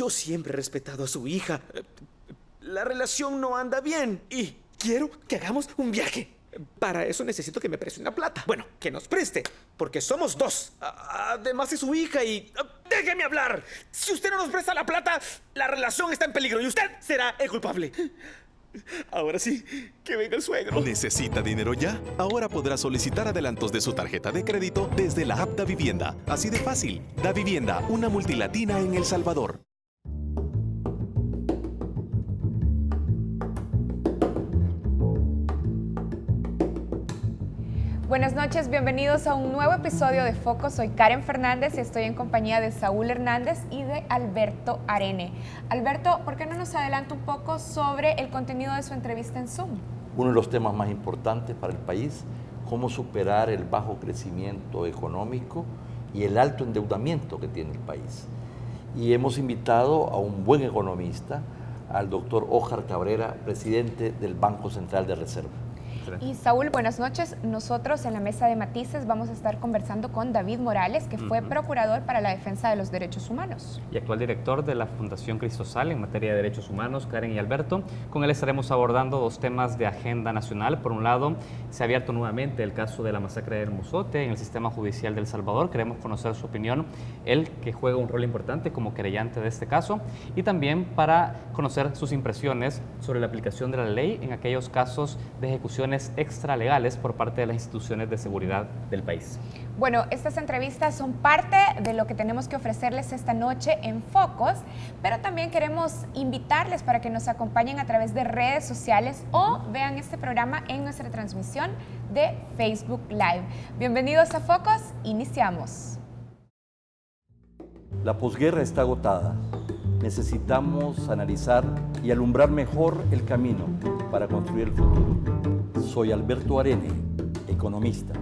yo siempre he respetado a su hija. La relación no anda bien y quiero que hagamos un viaje. Para eso necesito que me preste una plata. Bueno, que nos preste, porque somos dos. Además es su hija y... ¡Déjeme hablar! Si usted no nos presta la plata, la relación está en peligro y usted será el culpable. Ahora sí, que venga el suegro. ¿Necesita dinero ya? Ahora podrá solicitar adelantos de su tarjeta de crédito desde la app Davivienda. Así de fácil. Davivienda, una multilatina en El Salvador. Buenas noches, bienvenidos a un nuevo episodio de Foco. Soy Karen Fernández y estoy en compañía de Saúl Hernández y de Alberto Arene. Alberto, ¿por qué no nos adelanta un poco sobre el contenido de su entrevista en Zoom? Uno de los temas más importantes para el país, cómo superar el bajo crecimiento económico y el alto endeudamiento que tiene el país. Y hemos invitado a un buen economista, al doctor Óscar Cabrera, presidente del Banco Central de Reserva. Y Saúl, buenas noches. Nosotros en la mesa de matices vamos a estar conversando con David Morales, que fue procurador para la defensa de los derechos humanos. Y actual director de la Fundación Cristosal en materia de derechos humanos, Karen y Alberto. Con él estaremos abordando dos temas de agenda nacional. Por un lado, se ha abierto nuevamente el caso de la masacre de Hermozote en el sistema judicial de El Salvador. Queremos conocer su opinión, él que juega un rol importante como querellante de este caso, y también para conocer sus impresiones sobre la aplicación de la ley en aquellos casos de ejecuciones extralegales por parte de las instituciones de seguridad del país. Bueno, estas entrevistas son parte de lo que tenemos que ofrecerles esta noche en Focos, pero también queremos invitarles para que nos acompañen a través de redes sociales o vean este programa en nuestra transmisión de Facebook Live. Bienvenidos a Focos, iniciamos. La posguerra está agotada. Necesitamos analizar y alumbrar mejor el camino para construir el futuro. Soy Alberto Arene, economista.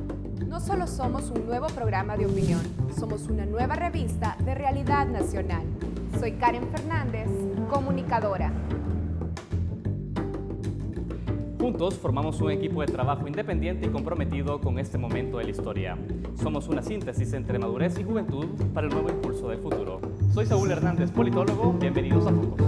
No solo somos un nuevo programa de opinión, somos una nueva revista de realidad nacional. Soy Karen Fernández, comunicadora. Juntos formamos un equipo de trabajo independiente y comprometido con este momento de la historia. Somos una síntesis entre madurez y juventud para el nuevo impulso del futuro. Soy Saúl Hernández, politólogo. Bienvenidos a Focos.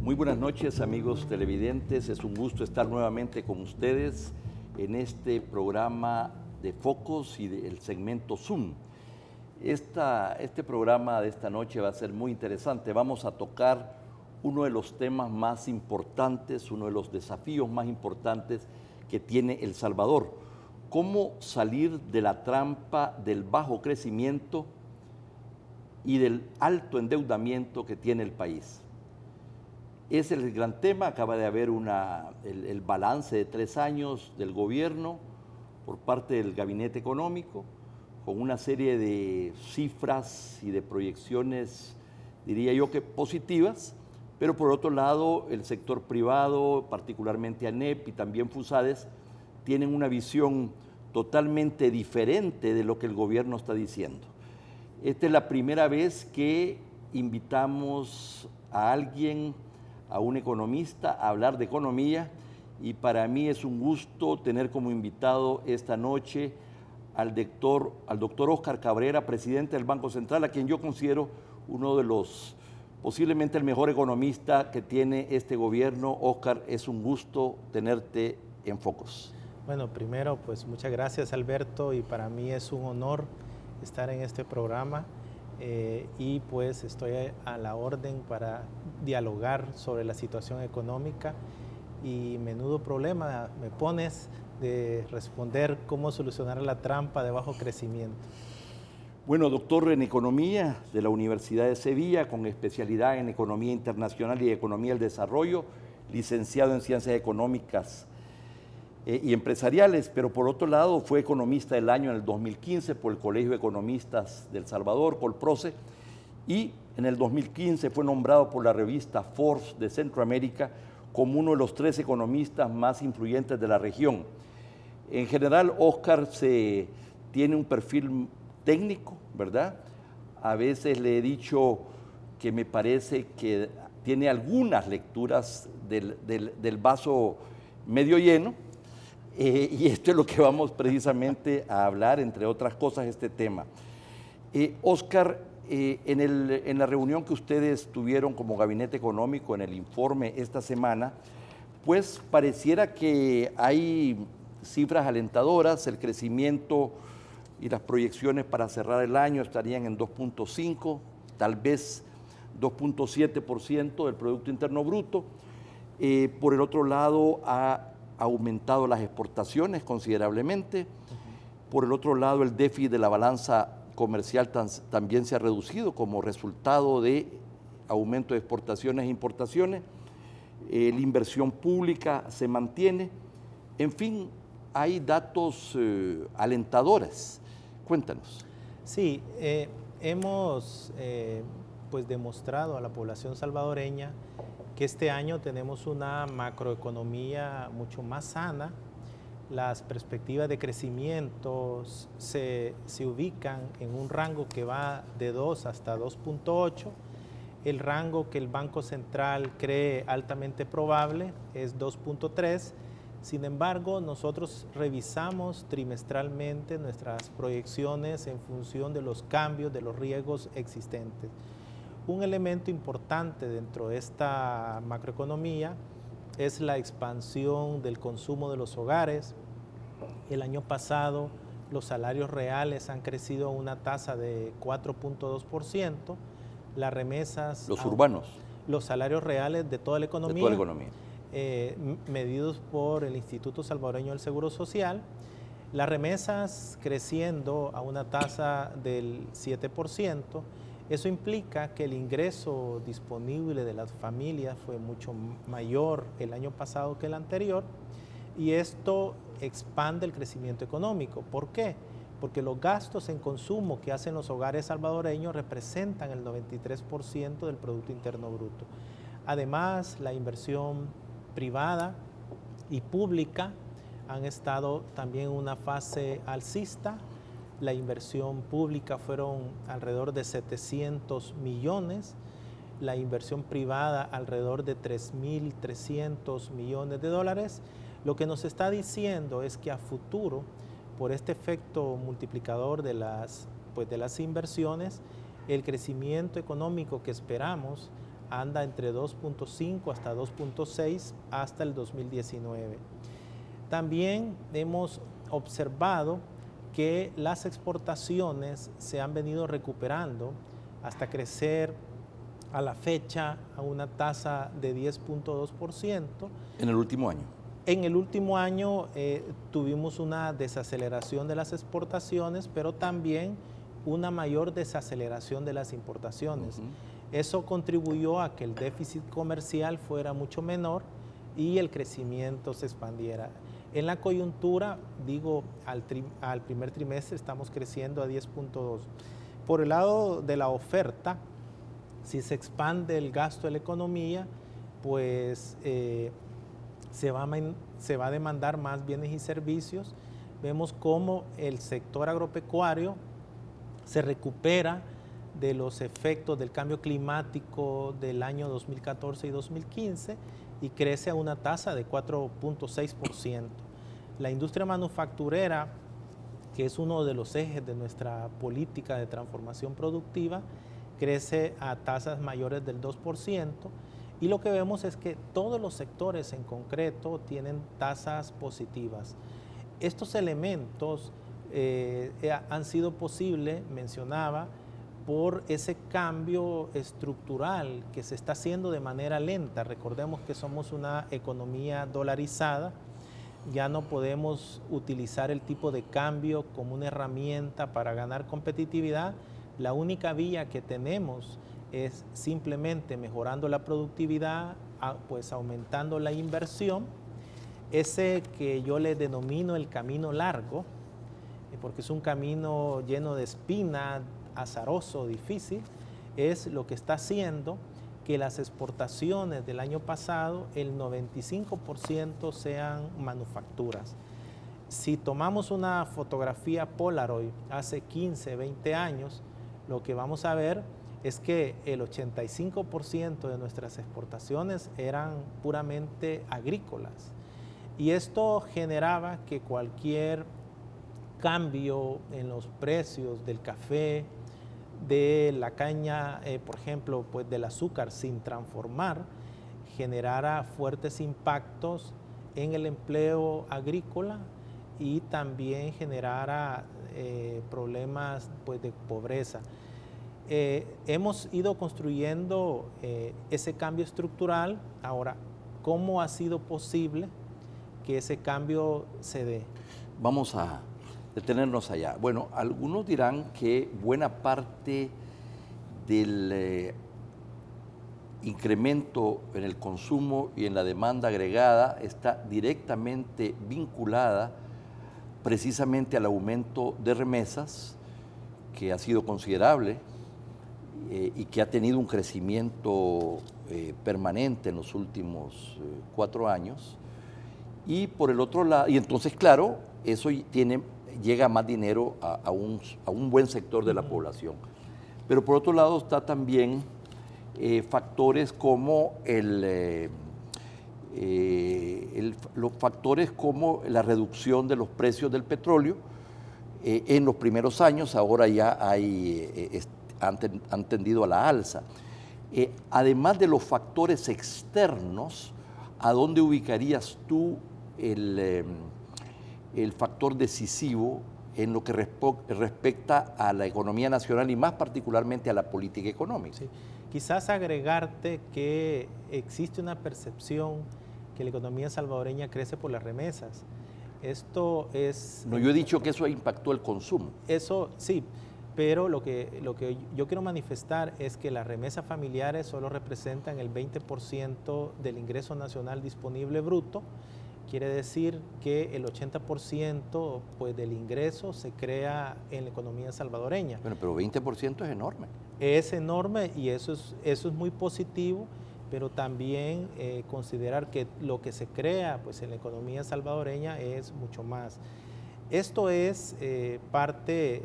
Muy buenas noches, amigos televidentes. Es un gusto estar nuevamente con ustedes en este programa de Focos y del segmento Zoom. Este programa de esta noche va a ser muy interesante. Vamos a tocar uno de los temas más importantes, uno de los desafíos más importantes que tiene El Salvador. Cómo salir de la trampa del bajo crecimiento y del alto endeudamiento que tiene el país. Es el gran tema. Acaba de haber el balance de 3 años del gobierno por parte del Gabinete Económico, con una serie de cifras y de proyecciones, diría yo que positivas, pero por otro lado el sector privado, particularmente ANEP y también FUSADES, tienen una visión totalmente diferente de lo que el gobierno está diciendo. Esta es la primera vez que invitamos a alguien, a un economista, a hablar de economía, y para mí es un gusto tener como invitado esta noche al doctor Óscar Cabrera, presidente del Banco Central, a quien yo considero uno de los, posiblemente el mejor economista que tiene este gobierno. Óscar, es un gusto tenerte en Focos. Bueno, primero, pues muchas gracias, Alberto, y para mí es un honor estar en este programa. Y pues estoy a la orden para dialogar sobre la situación económica, y menudo problema me pones de responder cómo solucionar la trampa de bajo crecimiento. Bueno, doctor en Economía de la Universidad de Sevilla, con especialidad en Economía Internacional y Economía del Desarrollo, licenciado en Ciencias Económicas y Empresariales, pero por otro lado fue economista del año en el 2015 por el Colegio de Economistas del Salvador, Colproce, y en el 2015 fue nombrado por la revista Forbes de Centroamérica como uno de los 3 economistas más influyentes de la región. En general, Óscar tiene un perfil técnico, ¿verdad? A veces le he dicho que me parece que tiene algunas lecturas del vaso medio lleno, y esto es lo que vamos precisamente a hablar, entre otras cosas, este tema. Óscar, en la reunión que ustedes tuvieron como Gabinete Económico, en el informe esta semana, pues pareciera que hay cifras alentadoras, el crecimiento y las proyecciones para cerrar el año estarían en 2.5, tal vez 2.7% del Producto Interno Bruto. Por el otro lado, ha aumentado las exportaciones considerablemente. Por el otro lado, el déficit de la balanza comercial también se ha reducido como resultado de aumento de exportaciones e importaciones. La inversión pública se mantiene. En fin, hay datos alentadores. Cuéntanos. Sí, hemos pues demostrado a la población salvadoreña que este año tenemos una macroeconomía mucho más sana. Las perspectivas de crecimiento se ubican en un rango que va de 2 hasta 2.8. El rango que el Banco Central cree altamente probable es 2.3. Sin embargo, nosotros revisamos trimestralmente nuestras proyecciones en función de los cambios, de los riesgos existentes. Un elemento importante dentro de esta macroeconomía es la expansión del consumo de los hogares. El año pasado los salarios reales han crecido a una tasa de 4.2%. Las remesas... Los urbanos. Los salarios reales de toda la economía. De toda la economía. Medidos por el Instituto Salvadoreño del Seguro Social. Las remesas creciendo a una tasa del 7%. Eso implica que el ingreso disponible de las familias fue mucho mayor el año pasado que el anterior, y esto expande el crecimiento económico. ¿Por qué? Porque los gastos en consumo que hacen los hogares salvadoreños representan el 93% del Producto Interno Bruto. Además, la inversión privada y pública han estado también en una fase alcista. La inversión pública fueron alrededor de 700 millones, la inversión privada alrededor de 3.300 millones de dólares. Lo que nos está diciendo es que a futuro, por este efecto multiplicador de las inversiones, el crecimiento económico que esperamos anda entre 2.5 hasta 2.6 hasta el 2019. También hemos observado que las exportaciones se han venido recuperando hasta crecer a la fecha a una tasa de 10.2%. En el último año. En el último año tuvimos una desaceleración de las exportaciones, pero también una mayor desaceleración de las importaciones. Eso contribuyó a que el déficit comercial fuera mucho menor y el crecimiento se expandiera. En la coyuntura, digo, al primer trimestre estamos creciendo a 10.2. Por el lado de la oferta, si se expande el gasto de la economía, pues se va a demandar más bienes y servicios. Vemos cómo el sector agropecuario se recupera de los efectos del cambio climático del año 2014 y 2015 y crece a una tasa de 4.6%. La industria manufacturera, que es uno de los ejes de nuestra política de transformación productiva, crece a tasas mayores del 2%, y lo que vemos es que todos los sectores en concreto tienen tasas positivas. Estos elementos han sido posibles, mencionaba, por ese cambio estructural que se está haciendo de manera lenta. Recordemos que somos una economía dolarizada, ya no podemos utilizar el tipo de cambio como una herramienta para ganar competitividad. La única vía que tenemos es simplemente mejorando la productividad, pues aumentando la inversión, ese que yo le denomino el camino largo, porque es un camino lleno de espina, azaroso, difícil. es lo que está haciendo que las exportaciones del año pasado, el 95% sean manufacturas. Si tomamos una fotografía Polaroid hace 15, 20 años, lo que vamos a ver es que el 85% de nuestras exportaciones eran puramente agrícolas. Y esto generaba que cualquier cambio en los precios del café, de la caña, por ejemplo, pues del azúcar sin transformar, generara fuertes impactos en el empleo agrícola y también generara problemas pues, de pobreza. Hemos ido construyendo ese cambio estructural. Ahora, ¿cómo ha sido posible que ese cambio se dé? Vamos a detenernos allá. Bueno, algunos dirán que buena parte del incremento en el consumo y en la demanda agregada está directamente vinculada precisamente al aumento de remesas, que ha sido considerable y que ha tenido un crecimiento permanente en los últimos 4 años. Y por el otro lado, y entonces claro, eso llega más dinero a un buen sector de la población. Pero por otro lado está también factores como los factores como la reducción de los precios del petróleo en los primeros años. Ahora ya han tendido a la alza. Además de los factores externos, ¿a dónde ubicarías tú el factor decisivo en lo que respecta a la economía nacional y más particularmente a la política económica? Sí. Quizás agregarte que existe una percepción que la economía salvadoreña crece por las remesas. Esto es... No, yo he dicho que eso impactó el consumo. Eso sí, pero lo que yo quiero manifestar es que las remesas familiares solo representan el 20% del ingreso nacional disponible bruto. Quiere decir que el 80% pues, del ingreso se crea en la economía salvadoreña. Bueno, pero 20% es enorme. Es enorme y eso es muy positivo, pero también considerar que lo que se crea pues, en la economía salvadoreña es mucho más. Esto es parte,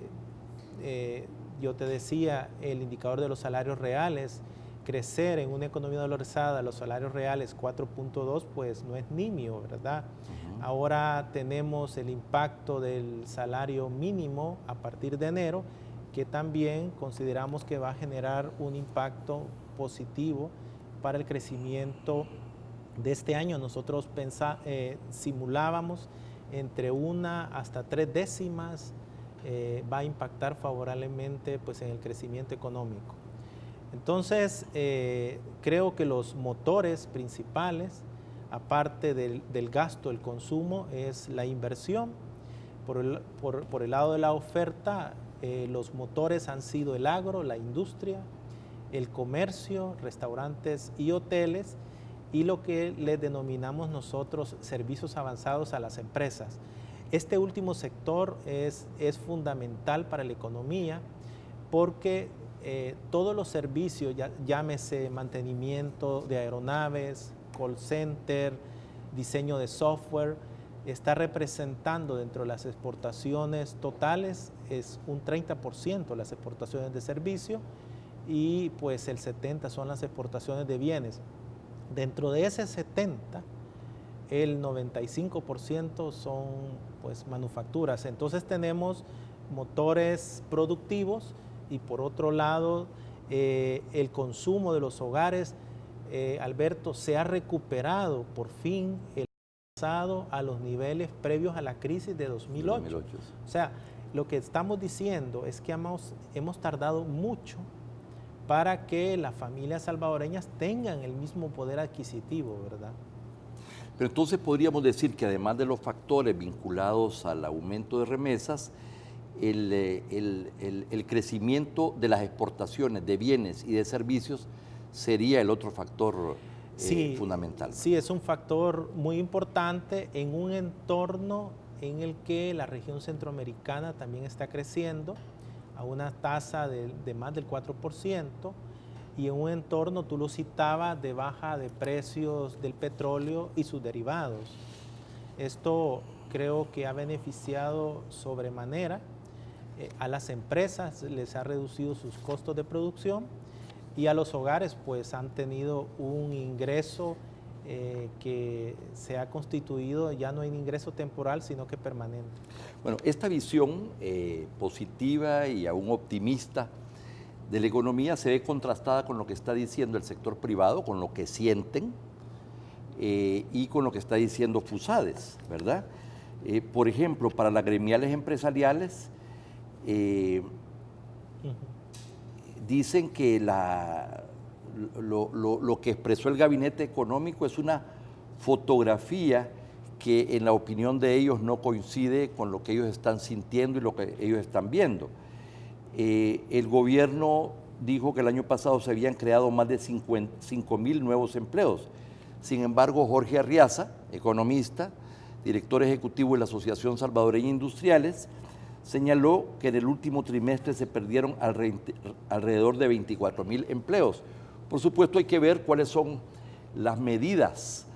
yo te decía, el indicador de los salarios reales. Crecer en una economía dolarizada, los salarios reales 4.2, pues no es nimio, ¿verdad? Ahora tenemos el impacto del salario mínimo a partir de enero, que también consideramos que va a generar un impacto positivo para el crecimiento de este año. Nosotros simulábamos entre 1 hasta 3 décimas va a impactar favorablemente pues, en el crecimiento económico. Entonces, creo que los motores principales, aparte del gasto, el consumo, es la inversión. Por el lado de la oferta, los motores han sido el agro, la industria, el comercio, restaurantes y hoteles, y lo que le denominamos nosotros servicios avanzados a las empresas. Este último sector es fundamental para la economía porque todos los servicios, llámese mantenimiento de aeronaves, call center, diseño de software, está representando dentro de las exportaciones totales, es un 30% las exportaciones de servicio y pues el 70% son las exportaciones de bienes. Dentro de ese 70%, el 95% son pues manufacturas. Entonces tenemos motores productivos y por otro lado el consumo de los hogares, Alberto, se ha recuperado por fin el pasado a los niveles previos a la crisis de 2008. O sea, lo que estamos diciendo es que hemos tardado mucho para que las familias salvadoreñas tengan el mismo poder adquisitivo, ¿verdad? Pero entonces podríamos decir que además de los factores vinculados al aumento de remesas, el crecimiento de las exportaciones de bienes y de servicios sería el otro factor fundamental. Sí, es un factor muy importante en un entorno en el que la región centroamericana también está creciendo. a una tasa de más del 4%, y en un entorno, tú lo citabas, de baja de precios del petróleo y sus derivados. Esto creo que ha beneficiado sobremanera a las empresas, les ha reducido sus costos de producción, y a los hogares pues han tenido un ingreso que se ha constituido, ya no en ingreso temporal, sino que permanente. Bueno, esta visión positiva y aún optimista de la economía se ve contrastada con lo que está diciendo el sector privado, con lo que sienten y con lo que está diciendo FUSADES, ¿verdad? Por ejemplo, para las gremiales empresariales, dicen que lo que expresó el gabinete económico es una fotografía que en la opinión de ellos no coincide con lo que ellos están sintiendo y lo que ellos están viendo. El gobierno dijo que el año pasado se habían creado más de 5,000 nuevos empleos. Sin embargo, Jorge Arriaza, economista, director ejecutivo de la Asociación Salvadoreña Industriales, señaló que en el último trimestre se perdieron alrededor de 24,000 empleos. Por supuesto, hay que ver cuáles son las medidas,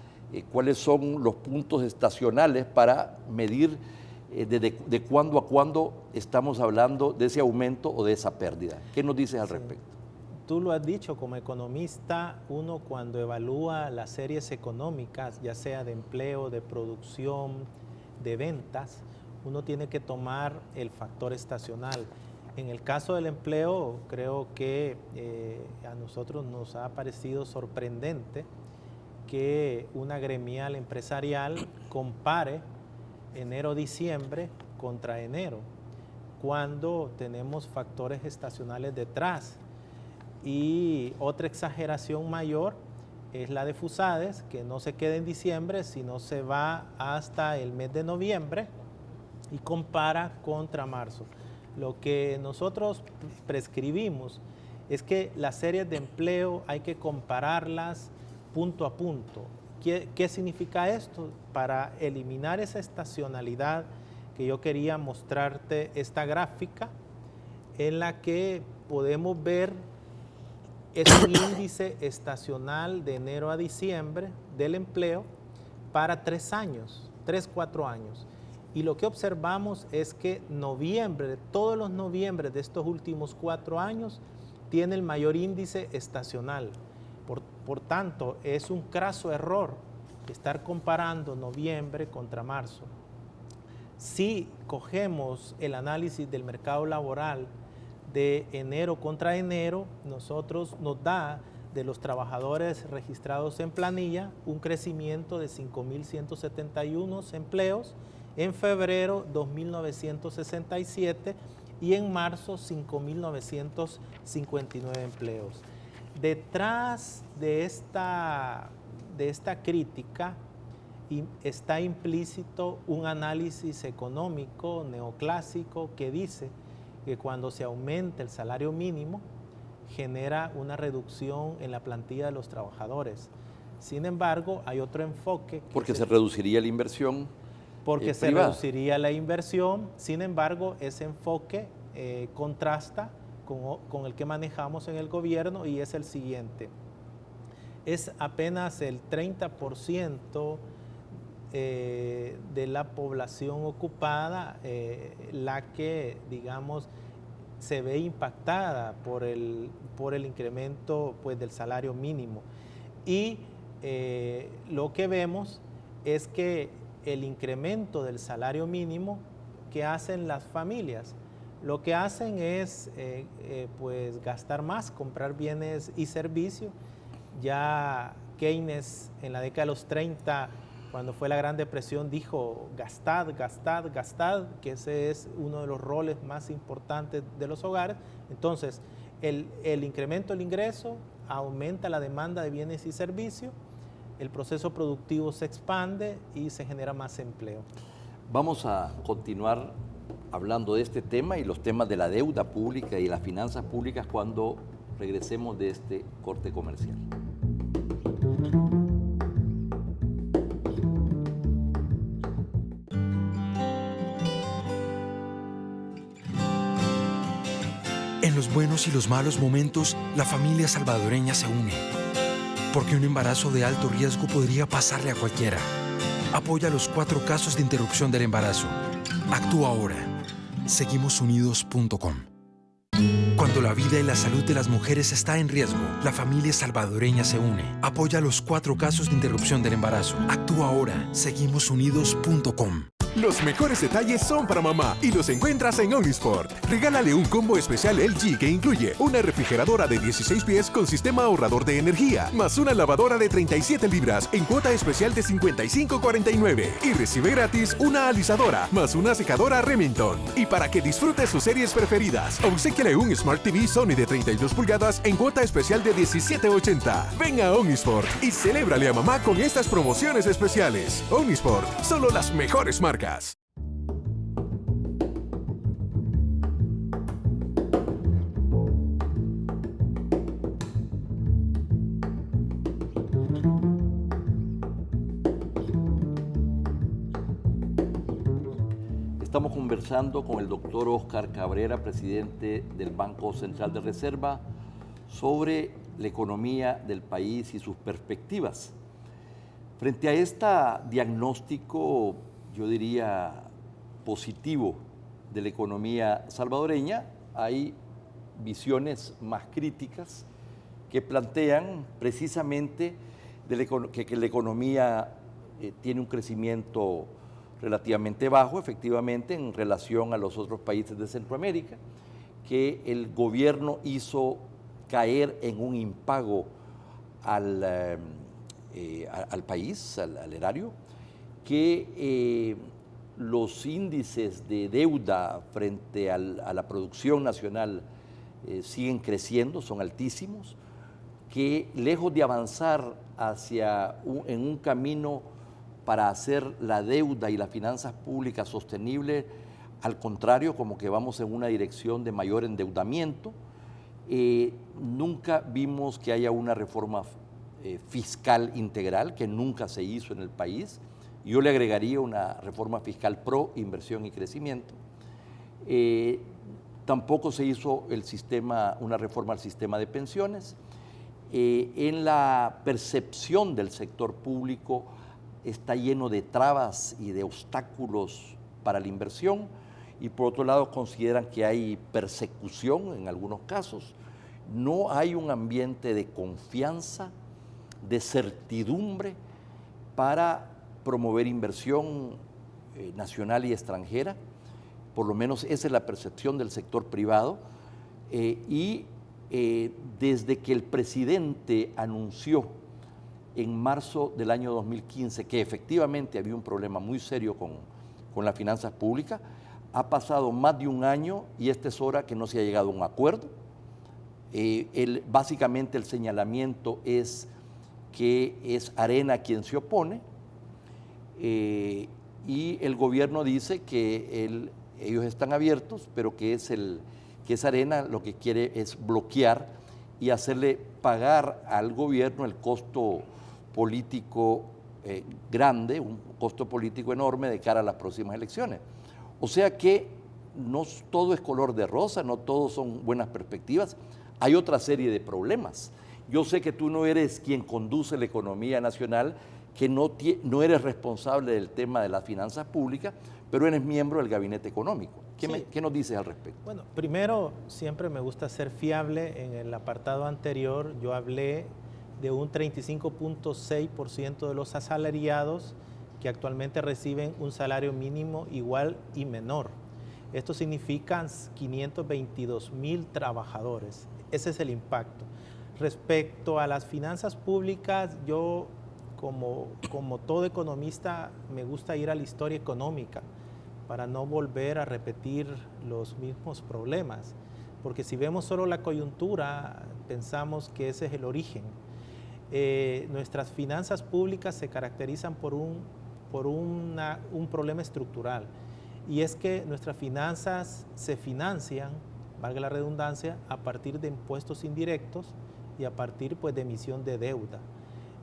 cuáles son los puntos estacionales para medir de cuándo a cuándo estamos hablando de ese aumento o de esa pérdida. ¿Qué nos dices al respecto? Tú lo has dicho, como economista, uno cuando evalúa las series económicas, ya sea de empleo, de producción, de ventas, uno tiene que tomar el factor estacional. En el caso del empleo, creo que a nosotros nos ha parecido sorprendente que una gremial empresarial compare enero-diciembre contra enero, cuando tenemos factores estacionales detrás. Y otra exageración mayor es la de FUSADES, que no se queda en diciembre, sino se va hasta el mes de noviembre y compara contra marzo. Lo que nosotros prescribimos es que las series de empleo hay que compararlas punto a punto. ¿Qué significa esto? Para eliminar esa estacionalidad que yo quería mostrarte esta gráfica en la que podemos ver es un índice estacional de enero a diciembre del empleo para 3 años, 4 años. Y lo que observamos es que noviembre, todos los noviembres de estos últimos 4 años, tiene el mayor índice estacional. Por tanto, es un craso error estar comparando noviembre contra marzo. Si cogemos el análisis del mercado laboral de enero contra enero, nos da de los trabajadores registrados en planilla un crecimiento de 5.171 empleos, en febrero 2.967 y en marzo 5.959 empleos. Detrás de esta crítica está implícito un análisis económico neoclásico que dice que cuando se aumenta el salario mínimo genera una reducción en la plantilla de los trabajadores. Sin embargo, hay otro enfoque. Porque se reduciría la inversión Porque se privada. reduciría la inversión. Sin embargo, ese enfoque contrasta con el que manejamos en el gobierno, y es el siguiente. Es apenas el 30% de la población ocupada la que, digamos, se ve impactada por el incremento pues, del salario mínimo. Y lo que vemos es que el incremento del salario mínimo que hacen las familias, lo que hacen es pues gastar más, comprar bienes y servicios. Ya Keynes en la década de los 30, cuando fue la Gran Depresión, dijo gastad, gastad, gastad, que ese es uno de los roles más importantes de los hogares. Entonces, el incremento del ingreso aumenta la demanda de bienes y servicios, el proceso productivo se expande y se genera más empleo. Vamos a continuar hablando de este tema y los temas de la deuda pública y las finanzas públicas cuando regresemos de este corte comercial. En los buenos y los malos momentos, la familia salvadoreña se une. Porque un embarazo de alto riesgo podría pasarle a cualquiera. Apoya los 4 casos de interrupción del embarazo. Actúa ahora. Seguimosunidos.com. Cuando la vida y la salud de las mujeres está en riesgo, la familia salvadoreña se une. Apoya los 4 casos de interrupción del embarazo. Actúa ahora. Seguimosunidos.com. Los mejores detalles son para mamá y los encuentras en Omnisport. Regálale un combo especial LG que incluye una refrigeradora de 16 pies con sistema ahorrador de energía, más una lavadora de 37 libras en cuota especial de $55.49 y recibe gratis una alisadora más una secadora Remington. Y para que disfrute sus series preferidas, obséquiale un Smart TV Sony de 32 pulgadas en cuota especial de $17.80. Ven a Omnisport y celébrale a mamá con estas promociones especiales. Omnisport, solo las mejores marcas. Estamos conversando con el doctor Oscar Cabrera, presidente del Banco Central de Reserva, sobre la economía del país y sus perspectivas. Frente a este diagnóstico, yo diría, positivo de la economía salvadoreña, hay visiones más críticas que plantean precisamente que la economía tiene un crecimiento relativamente bajo, efectivamente, en relación a los otros países de Centroamérica, que el gobierno hizo caer en un impago al país, al erario, que los índices de deuda frente a la producción nacional siguen creciendo, son altísimos, que lejos de avanzar en un camino para hacer la deuda y las finanzas públicas sostenibles, al contrario, como que vamos en una dirección de mayor endeudamiento. Nunca vimos que haya una reforma fiscal integral, que nunca se hizo en el país. Yo le agregaría una reforma fiscal pro inversión y crecimiento. Tampoco se hizo una reforma al sistema de pensiones. En la percepción del sector público está lleno de trabas y de obstáculos para la inversión, y por otro lado consideran que hay persecución en algunos casos. No hay un ambiente de confianza, de certidumbre para promover inversión nacional y extranjera. Por lo menos esa es la percepción del sector privado. Desde que el presidente anunció en marzo del año 2015 que efectivamente había un problema muy serio con las finanzas públicas, ha pasado más de un año y esta es hora que no se ha llegado a un acuerdo. Básicamente el señalamiento es que es Arena quien se opone, y el gobierno dice que ellos están abiertos, pero que es Arena lo que quiere es bloquear y hacerle pagar al gobierno el costo político grande, un costo político enorme de cara a las próximas elecciones. O sea que no todo es color de rosa, no todo son buenas perspectivas, hay otra serie de problemas. Yo sé que tú no eres quien conduce la economía nacional, que no eres responsable del tema de las finanzas públicas, pero eres miembro del gabinete económico. ¿Qué nos dices al respecto? Bueno, primero, siempre me gusta ser fiable. En el apartado anterior yo hablé de un 35.6% de los asalariados que actualmente reciben un salario mínimo igual y menor. Esto significa 522,000 trabajadores. Ese es el impacto. Respecto a las finanzas públicas, yo como todo economista me gusta ir a la historia económica para no volver a repetir los mismos problemas, porque si vemos solo la coyuntura, pensamos que ese es el origen. Nuestras finanzas públicas se caracterizan por un problema estructural, y es que nuestras finanzas se financian, valga la redundancia, a partir de impuestos indirectos y a partir pues, de emisión de deuda.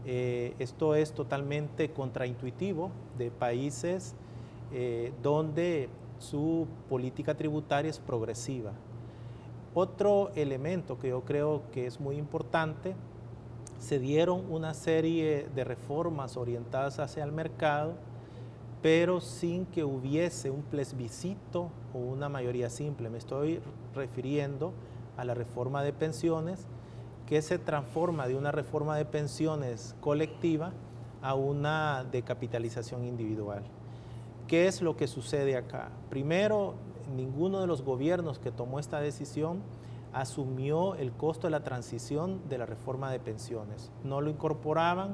Esto es totalmente contraintuitivo de países donde su política tributaria es progresiva. Otro elemento que yo creo que es muy importante, se dieron una serie de reformas orientadas hacia el mercado, pero sin que hubiese un plebiscito o una mayoría simple. Me estoy refiriendo a la reforma de pensiones, que se transforma de una reforma de pensiones colectiva a una de capitalización individual. ¿Qué es lo que sucede acá? Primero, ninguno de los gobiernos que tomó esta decisión asumió el costo de la transición de la reforma de pensiones. No lo incorporaban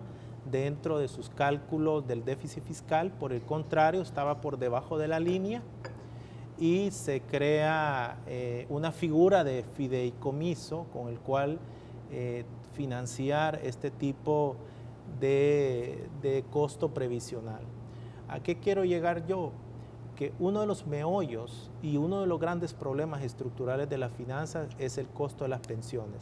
dentro de sus cálculos del déficit fiscal, por el contrario, estaba por debajo de la línea y se crea una figura de fideicomiso con el cual financiar este tipo de costo previsional. ¿A qué quiero llegar yo? Que uno de los meollos y uno de los grandes problemas estructurales de las finanzas es el costo de las pensiones.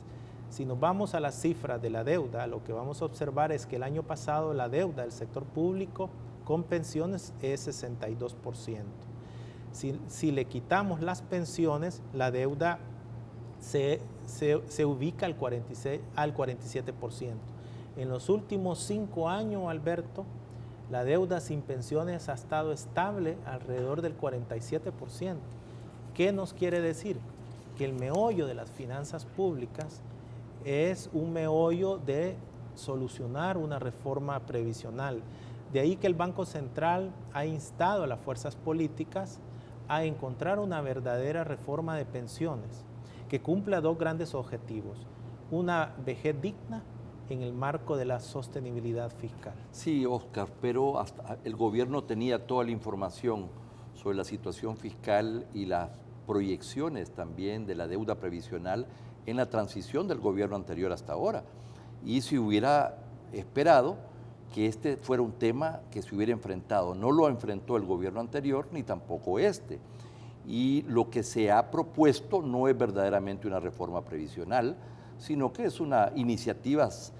Si nos vamos a las cifras de la deuda, lo que vamos a observar es que el año pasado la deuda del sector público con pensiones es 62%. Si le quitamos las pensiones, la deuda se ubica al 47%. En los últimos 5 años, Alberto, la deuda sin pensiones ha estado estable alrededor del 47%. ¿Qué nos quiere decir? Que el meollo de las finanzas públicas es un meollo de solucionar una reforma previsional. De ahí que el Banco Central ha instado a las fuerzas políticas a encontrar una verdadera reforma de pensiones que cumpla 2 grandes objetivos: una vejez digna en el marco de la sostenibilidad fiscal. Sí, Oscar, pero hasta el gobierno tenía toda la información sobre la situación fiscal y las proyecciones también de la deuda previsional en la transición del gobierno anterior hasta ahora. Y si hubiera esperado que este fuera un tema que se hubiera enfrentado, no lo enfrentó el gobierno anterior ni tampoco este. Y lo que se ha propuesto no es verdaderamente una reforma previsional, sino que es una iniciativas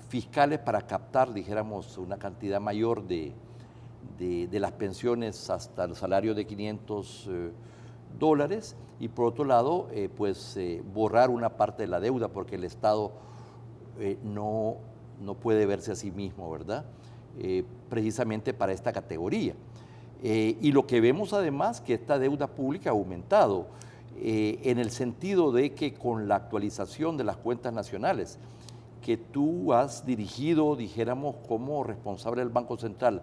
fiscales para captar, dijéramos, una cantidad mayor de las pensiones hasta el salario de $500 y por otro lado, borrar una parte de la deuda porque el Estado no puede verse a sí mismo, ¿verdad? Precisamente para esta categoría. Y lo que vemos además que esta deuda pública ha aumentado en el sentido de que con la actualización de las cuentas nacionales que tú has dirigido, dijéramos, como responsable del Banco Central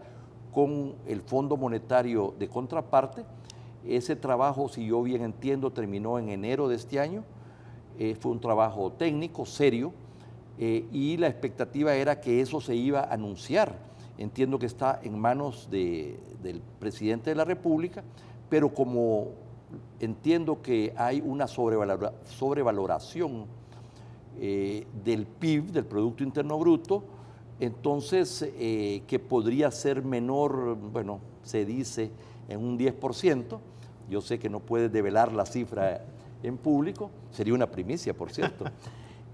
con el Fondo Monetario de contraparte, ese trabajo, si yo bien entiendo, terminó en enero de este año. Fue un trabajo técnico, serio, y la expectativa era que eso se iba a anunciar. Entiendo que está en manos del presidente de la República, pero como entiendo que hay una sobrevaloración del PIB, del Producto Interno Bruto, entonces que podría ser menor, bueno, se dice en un 10%, yo sé que no puedes develar la cifra en público, sería una primicia, por cierto.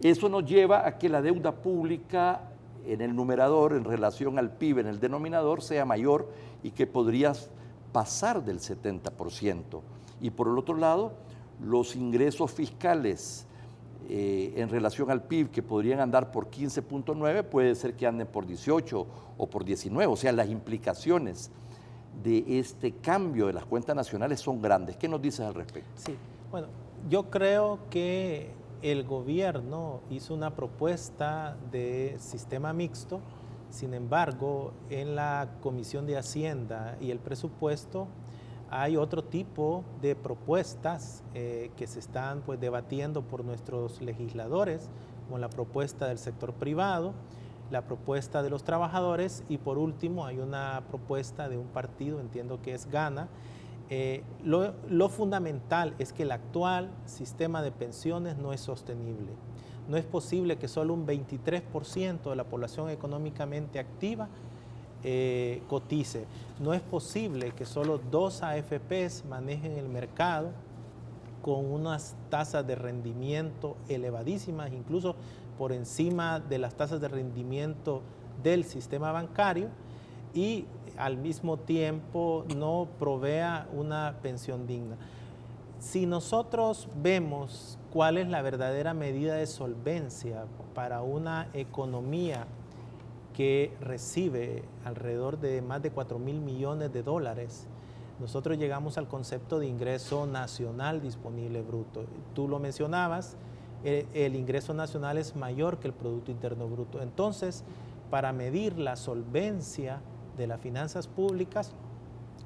Eso nos lleva a que la deuda pública en el numerador en relación al PIB en el denominador sea mayor y que podrías pasar del 70%. Y por el otro lado, los ingresos fiscales en relación al PIB que podrían andar por 15.9, puede ser que anden por 18 o por 19. O sea, las implicaciones de este cambio de las cuentas nacionales son grandes. ¿Qué nos dices al respecto? Sí, bueno, yo creo que el gobierno hizo una propuesta de sistema mixto, sin embargo, en la Comisión de Hacienda y el presupuesto hay otro tipo de propuestas que se están debatiendo por nuestros legisladores, como la propuesta del sector privado, la propuesta de los trabajadores y por último hay una propuesta de un partido, entiendo que es Gana. Lo fundamental es que el actual sistema de pensiones no es sostenible. No es posible que solo un 23% de la población económicamente activa cotice. No es posible que solo 2 AFPs manejen el mercado con unas tasas de rendimiento elevadísimas, incluso por encima de las tasas de rendimiento del sistema bancario, y al mismo tiempo no provea una pensión digna. Si nosotros vemos cuál es la verdadera medida de solvencia para una economía que recibe alrededor de más de 4.000 millones de dólares, nosotros llegamos al concepto de ingreso nacional disponible bruto. Tú lo mencionabas, el ingreso nacional es mayor que el Producto Interno Bruto. Entonces, para medir la solvencia de las finanzas públicas,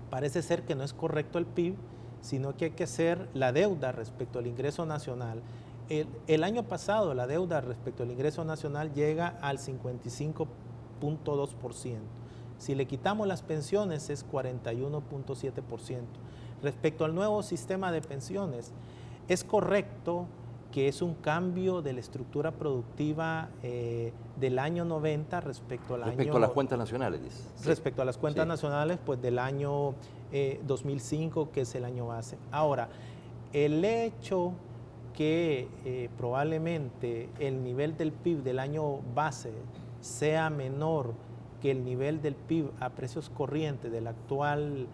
parece ser que no es correcto el PIB, sino que hay que hacer la deuda respecto al ingreso nacional. El año pasado la deuda respecto al ingreso nacional llega al 55.2%. Si le quitamos las pensiones es 41.7%. Respecto al nuevo sistema de pensiones, es correcto que es un cambio de la estructura productiva del año 90 respecto al Respecto a las cuentas nacionales, dices. Respecto a las cuentas nacionales, pues del año 2005, que es el año base. Ahora, el hecho que probablemente el nivel del PIB del año base sea menor que el nivel del PIB a precios corrientes del actual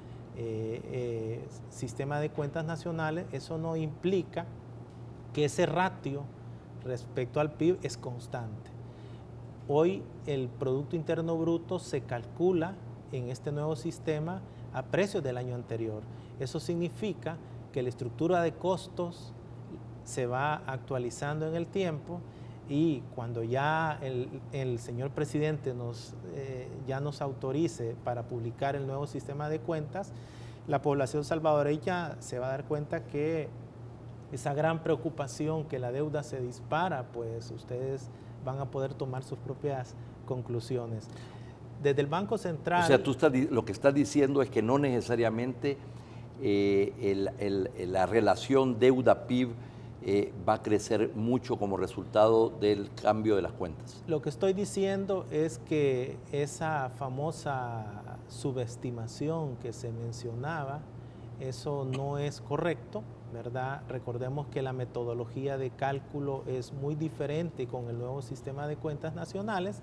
sistema de cuentas nacionales, eso no implica que ese ratio respecto al PIB es constante. Hoy el Producto Interno Bruto se calcula en este nuevo sistema a precios del año anterior. Eso significa que la estructura de costos se va actualizando en el tiempo y cuando ya el señor presidente ya nos autorice para publicar el nuevo sistema de cuentas, la población salvadoreña se va a dar cuenta que esa gran preocupación que la deuda se dispara, pues ustedes van a poder tomar sus propias conclusiones. Desde el Banco Central... O sea, lo que estás diciendo es que no necesariamente la relación deuda-PIB va a crecer mucho como resultado del cambio de las cuentas. Lo que estoy diciendo es que esa famosa subestimación que se mencionaba, eso no es correcto, ¿verdad? Recordemos que la metodología de cálculo es muy diferente con el nuevo sistema de cuentas nacionales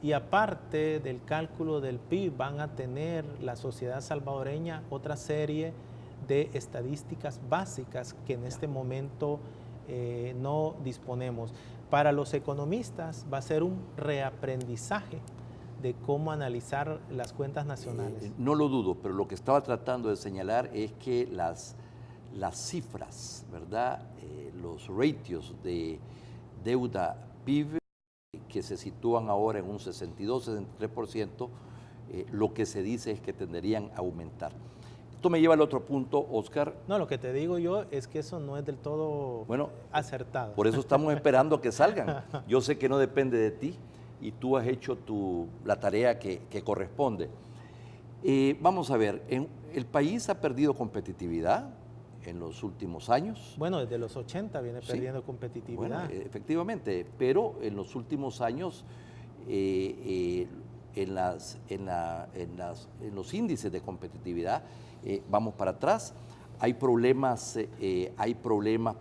y aparte del cálculo del PIB van a tener la sociedad salvadoreña otra serie de estadísticas básicas que en este momento no disponemos. Para los economistas va a ser un reaprendizaje de cómo analizar las cuentas nacionales. No lo dudo, pero lo que estaba tratando de señalar es que las cifras, ¿verdad? Los ratios de deuda PIB que se sitúan ahora en un 62-63%, lo que se dice es que tenderían a aumentar. Esto me lleva al otro punto, Oscar. No, lo que te digo yo es que eso no es del todo acertado. Por eso estamos esperando a que salgan. Yo sé que no depende de ti y tú has hecho la tarea que corresponde. Vamos a ver, el país ha perdido competitividad en los últimos años. Bueno, desde los 80 viene perdiendo competitividad. Bueno, efectivamente, pero en los últimos años en los índices de competitividad vamos para atrás. Hay problemas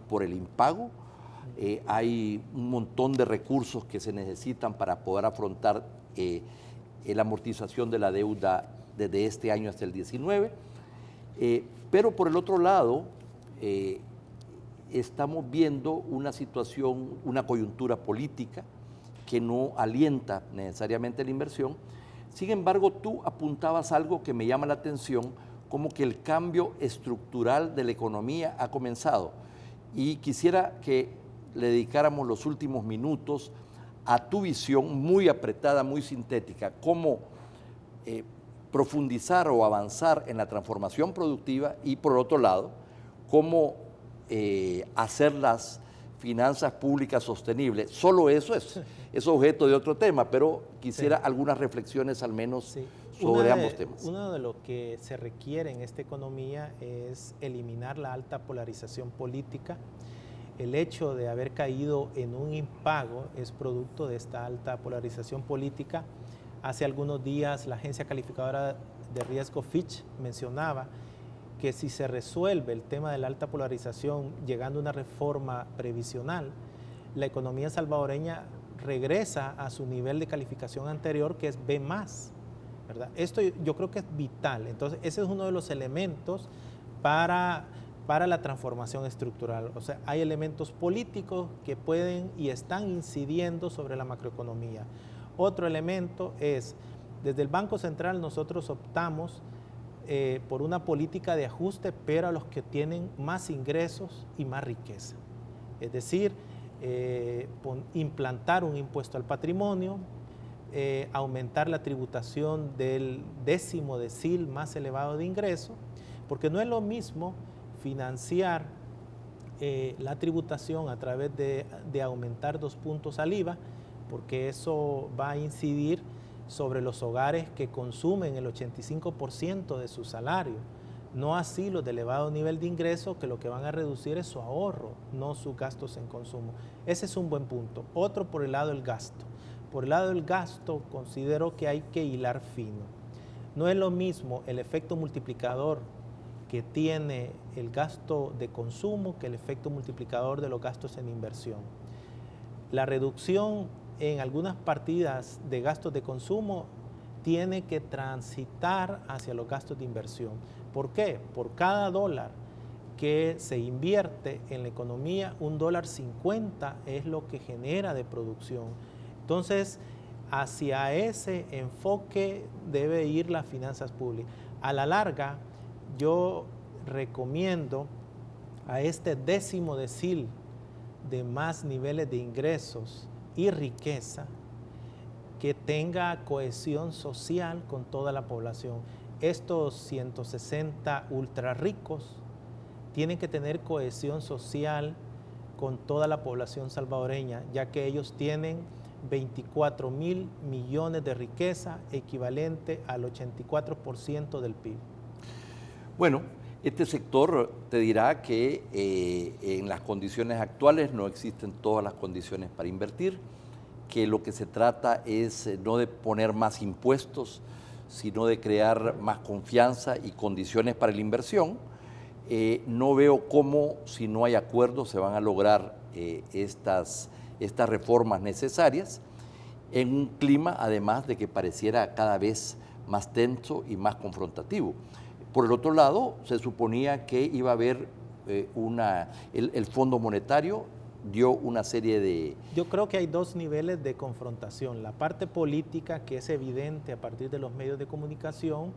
por el impago, hay un montón de recursos que se necesitan para poder afrontar la amortización de la deuda desde este año hasta el 19. Pero por el otro lado, estamos viendo una situación, una coyuntura política que no alienta necesariamente la inversión. Sin embargo, tú apuntabas algo que me llama la atención, como que el cambio estructural de la economía ha comenzado. Y quisiera que le dedicáramos los últimos minutos a tu visión muy apretada, muy sintética, cómo profundizar o avanzar en la transformación productiva y, por otro lado, cómo hacer las finanzas públicas sostenibles. Solo eso es objeto de otro tema, pero quisiera algunas reflexiones al menos sobre ambos temas. Uno de lo que se requiere en esta economía es eliminar la alta polarización política. El hecho de haber caído en un impago es producto de esta alta polarización política. Hace algunos días la agencia calificadora de riesgo Fitch mencionaba que si se resuelve el tema de la alta polarización llegando a una reforma previsional, la economía salvadoreña regresa a su nivel de calificación anterior, que es B+, ¿verdad? Esto yo creo que es vital. Entonces, ese es uno de los elementos para para la transformación estructural. O sea, hay elementos políticos que pueden y están incidiendo sobre la macroeconomía. Otro elemento es, desde el Banco Central nosotros optamos por una política de ajuste, pero a los que tienen más ingresos y más riqueza. Es decir, implantar un impuesto al patrimonio, aumentar la tributación del 10º decil más elevado de ingreso, porque no es lo mismo financiar la tributación a través de aumentar 2 puntos al IVA, porque eso va a incidir sobre los hogares que consumen el 85% de su salario. No así los de elevado nivel de ingreso, que lo que van a reducir es su ahorro, no sus gastos en consumo. Ese es un buen punto. Otro por el lado del gasto. Por el lado del gasto considero que hay que hilar fino. No es lo mismo el efecto multiplicador que tiene el gasto de consumo que el efecto multiplicador de los gastos en inversión. La reducción en algunas partidas de gastos de consumo tiene que transitar hacia los gastos de inversión. ¿Por qué? Por cada dólar que se invierte en la economía, $1.50 es lo que genera de producción. Entonces, hacia ese enfoque debe ir las finanzas públicas. A la larga, yo recomiendo a este 10º decil de más niveles de ingresos y riqueza que tenga cohesión social con toda la población. Estos 160 ultra ricos tienen que tener cohesión social con toda la población salvadoreña, ya que ellos tienen 24.000 millones de riqueza, equivalente al 84% del PIB. Bueno, este sector te dirá que en las condiciones actuales no existen todas las condiciones para invertir, que lo que se trata es no de poner más impuestos, sino de crear más confianza y condiciones para la inversión. No veo cómo, si no hay acuerdos, se van a lograr estas reformas necesarias en un clima, además de que pareciera cada vez más tenso y más confrontativo. Por el otro lado, se suponía que iba a haber el Fondo Monetario dio una serie de... Yo creo que hay dos niveles de confrontación. La parte política, que es evidente a partir de los medios de comunicación,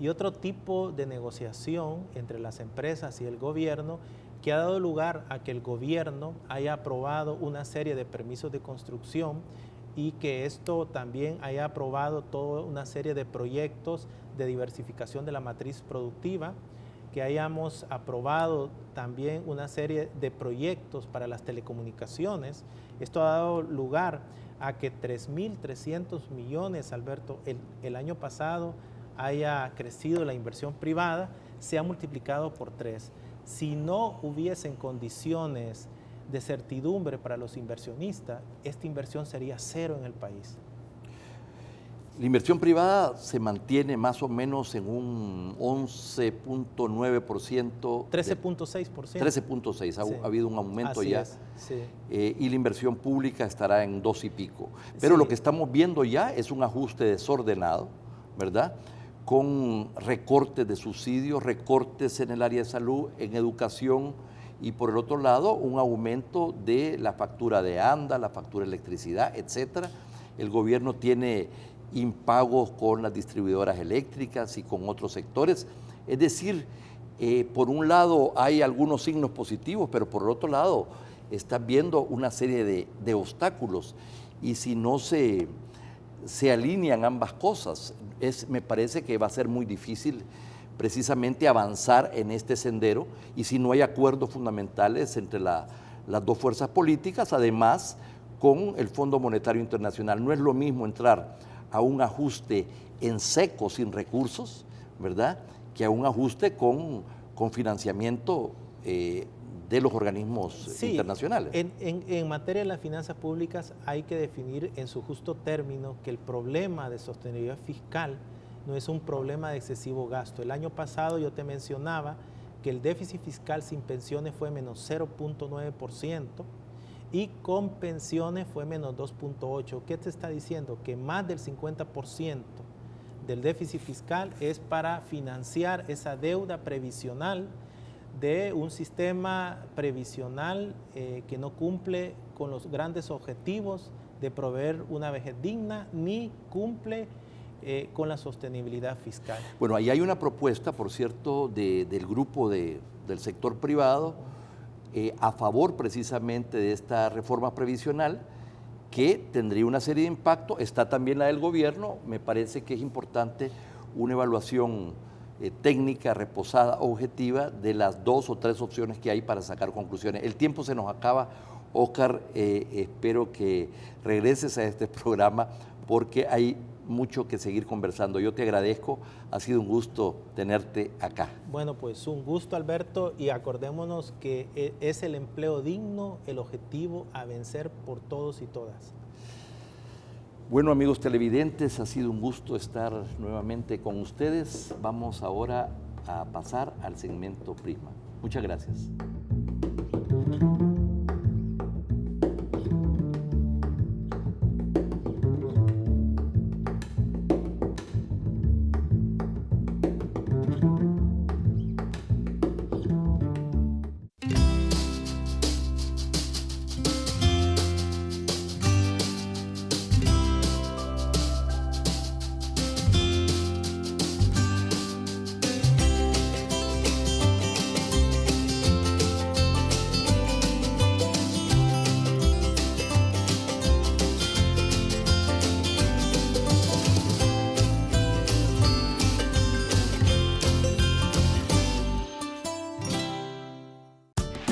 y otro tipo de negociación entre las empresas y el gobierno, que ha dado lugar a que el gobierno haya aprobado una serie de permisos de construcción y que esto también haya aprobado toda una serie de proyectos de diversificación de la matriz productiva, que hayamos aprobado también una serie de proyectos para las telecomunicaciones. Esto ha dado lugar a que 3.300 millones, Alberto, el año pasado haya crecido la inversión privada, se ha multiplicado por 3. Si no hubiesen condiciones de certidumbre para los inversionistas, esta inversión sería cero en el país. La inversión privada se mantiene más o menos en un 11.9%. 13.6%. 13.6%, Sí. ha habido un aumento Así ya. es, sí. Y la inversión pública estará en 2 y pico. Pero Sí. lo que estamos viendo ya es un ajuste desordenado, ¿verdad? Con recortes de subsidios, recortes en el área de salud, en educación, y por el otro lado un aumento de la factura de ANDA, la factura de electricidad, etcétera. El gobierno tiene impagos con las distribuidoras eléctricas y con otros sectores. Es decir, por un lado hay algunos signos positivos, pero por el otro lado estás viendo una serie de obstáculos, y si no se alinean ambas cosas, me parece que va a ser muy difícil precisamente avanzar en este sendero, y si no hay acuerdos fundamentales entre las dos fuerzas políticas, además con el Fondo Monetario Internacional. No es lo mismo entrar a un ajuste en seco sin recursos, ¿verdad?, que a un ajuste con financiamiento de los organismos internacionales. En materia de las finanzas públicas hay que definir en su justo término que el problema de sostenibilidad fiscal no es un problema de excesivo gasto. El año pasado yo te mencionaba que el déficit fiscal sin pensiones fue menos 0.9% y con pensiones fue menos 2.8%. ¿Qué te está diciendo? Que más del 50% del déficit fiscal es para financiar esa deuda previsional de un sistema previsional que no cumple con los grandes objetivos de proveer una vejez digna, ni cumple con la sostenibilidad fiscal. Bueno, ahí hay una propuesta, por cierto, del grupo del sector privado a favor precisamente de esta reforma previsional, que tendría una serie de impactos. Está también la del gobierno. Me parece que es importante una evaluación técnica, reposada, objetiva, de las 2 o 3 opciones que hay para sacar conclusiones. El tiempo se nos acaba. Óscar, espero que regreses a este programa porque hay mucho que seguir conversando. Yo te agradezco, ha sido un gusto tenerte acá. Bueno, pues un gusto, Alberto, y acordémonos que es el empleo digno el objetivo a vencer por todos y todas. Bueno, amigos televidentes, ha sido un gusto estar nuevamente con ustedes. Vamos ahora a pasar al segmento Prisma. Muchas gracias.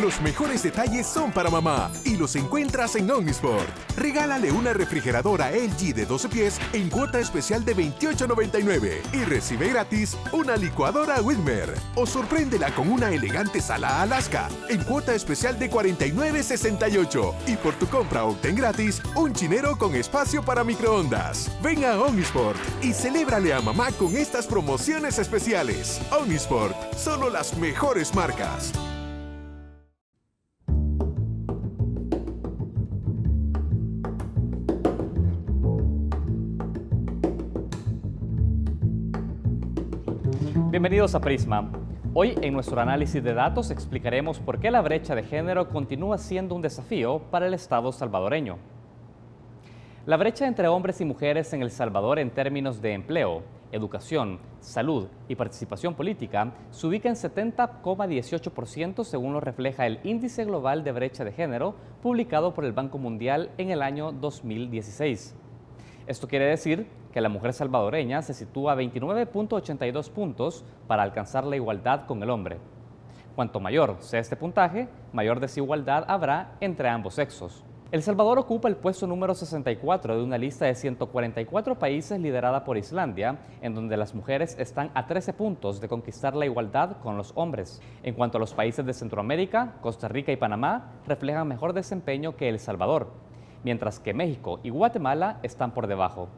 Los mejores detalles son para mamá y los encuentras en Omnisport. Regálale una refrigeradora LG de 12 pies en cuota especial de $28.99 y recibe gratis una licuadora Wilmer. O sorpréndela con una elegante sala Alaska en cuota especial de $49.68. Y por tu compra obtén gratis un chinero con espacio para microondas. Ven a Omnisport y celébrale a mamá con estas promociones especiales. Omnisport, solo las mejores marcas. Bienvenidos a Prisma. Hoy en nuestro análisis de datos explicaremos por qué la brecha de género continúa siendo un desafío para el Estado salvadoreño. La brecha entre hombres y mujeres en El Salvador en términos de empleo, educación, salud y participación política se ubica en 70,18% según lo refleja el Índice Global de Brecha de Género publicado por el Banco Mundial en el año 2016. Esto quiere decir que la mujer salvadoreña se sitúa a 29,82 puntos para alcanzar la igualdad con el hombre. Cuanto mayor sea este puntaje, mayor desigualdad habrá entre ambos sexos. El Salvador ocupa el puesto número 64 de una lista de 144 países liderada por Islandia, en donde las mujeres están a 13 puntos de conquistar la igualdad con los hombres. En cuanto a los países de Centroamérica, Costa Rica y Panamá reflejan mejor desempeño que El Salvador, mientras que México y Guatemala están por debajo.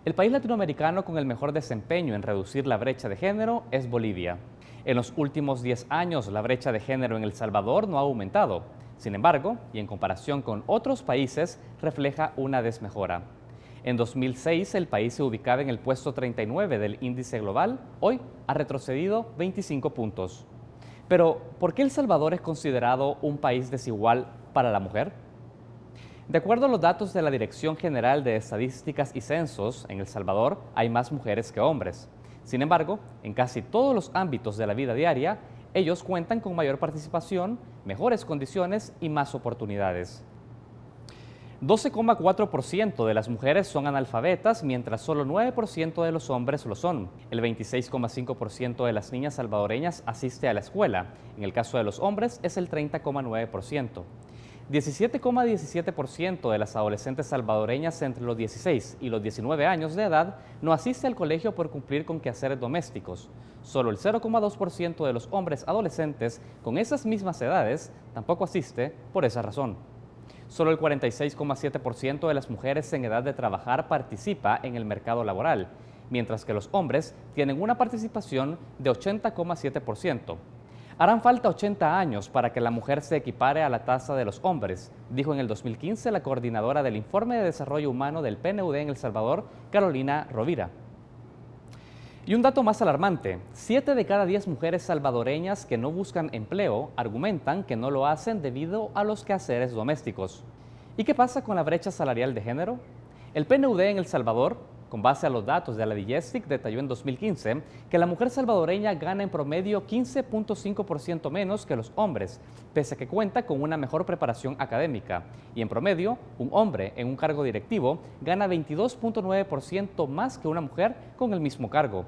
El país latinoamericano con el mejor desempeño en reducir la brecha de género es Bolivia. En los últimos 10 años, la brecha de género en El Salvador no ha aumentado. Sin embargo, y en comparación con otros países, refleja una desmejora. En 2006, el país se ubicaba en el puesto 39 del índice global. Hoy ha retrocedido 25 puntos. Pero, ¿por qué El Salvador es considerado un país desigual para la mujer? De acuerdo a los datos de la Dirección General de Estadísticas y Censos, en El Salvador hay más mujeres que hombres. Sin embargo, en casi todos los ámbitos de la vida diaria, ellos cuentan con mayor participación, mejores condiciones y más oportunidades. 12,4% de las mujeres son analfabetas, mientras solo 9% de los hombres lo son. El 26,5% de las niñas salvadoreñas asiste a la escuela. En el caso de los hombres es el 30,9%. 17,17% de las adolescentes salvadoreñas entre los 16 y los 19 años de edad no asiste al colegio por cumplir con quehaceres domésticos. Solo el 0,2% de los hombres adolescentes con esas mismas edades tampoco asiste por esa razón. Solo el 46,7% de las mujeres en edad de trabajar participa en el mercado laboral, mientras que los hombres tienen una participación de 80,7%. Harán falta 80 años para que la mujer se equipare a la tasa de los hombres, dijo en el 2015 la coordinadora del Informe de Desarrollo Humano del PNUD en El Salvador, Carolina Rovira. Y un dato más alarmante, 7 de cada 10 mujeres salvadoreñas que no buscan empleo argumentan que no lo hacen debido a los quehaceres domésticos. ¿Y qué pasa con la brecha salarial de género? El PNUD en El Salvador, con base a los datos de la DIGESTIC, detalló en 2015 que la mujer salvadoreña gana en promedio 15.5% menos que los hombres, pese a que cuenta con una mejor preparación académica. Y en promedio, un hombre en un cargo directivo gana 22.9% más que una mujer con el mismo cargo.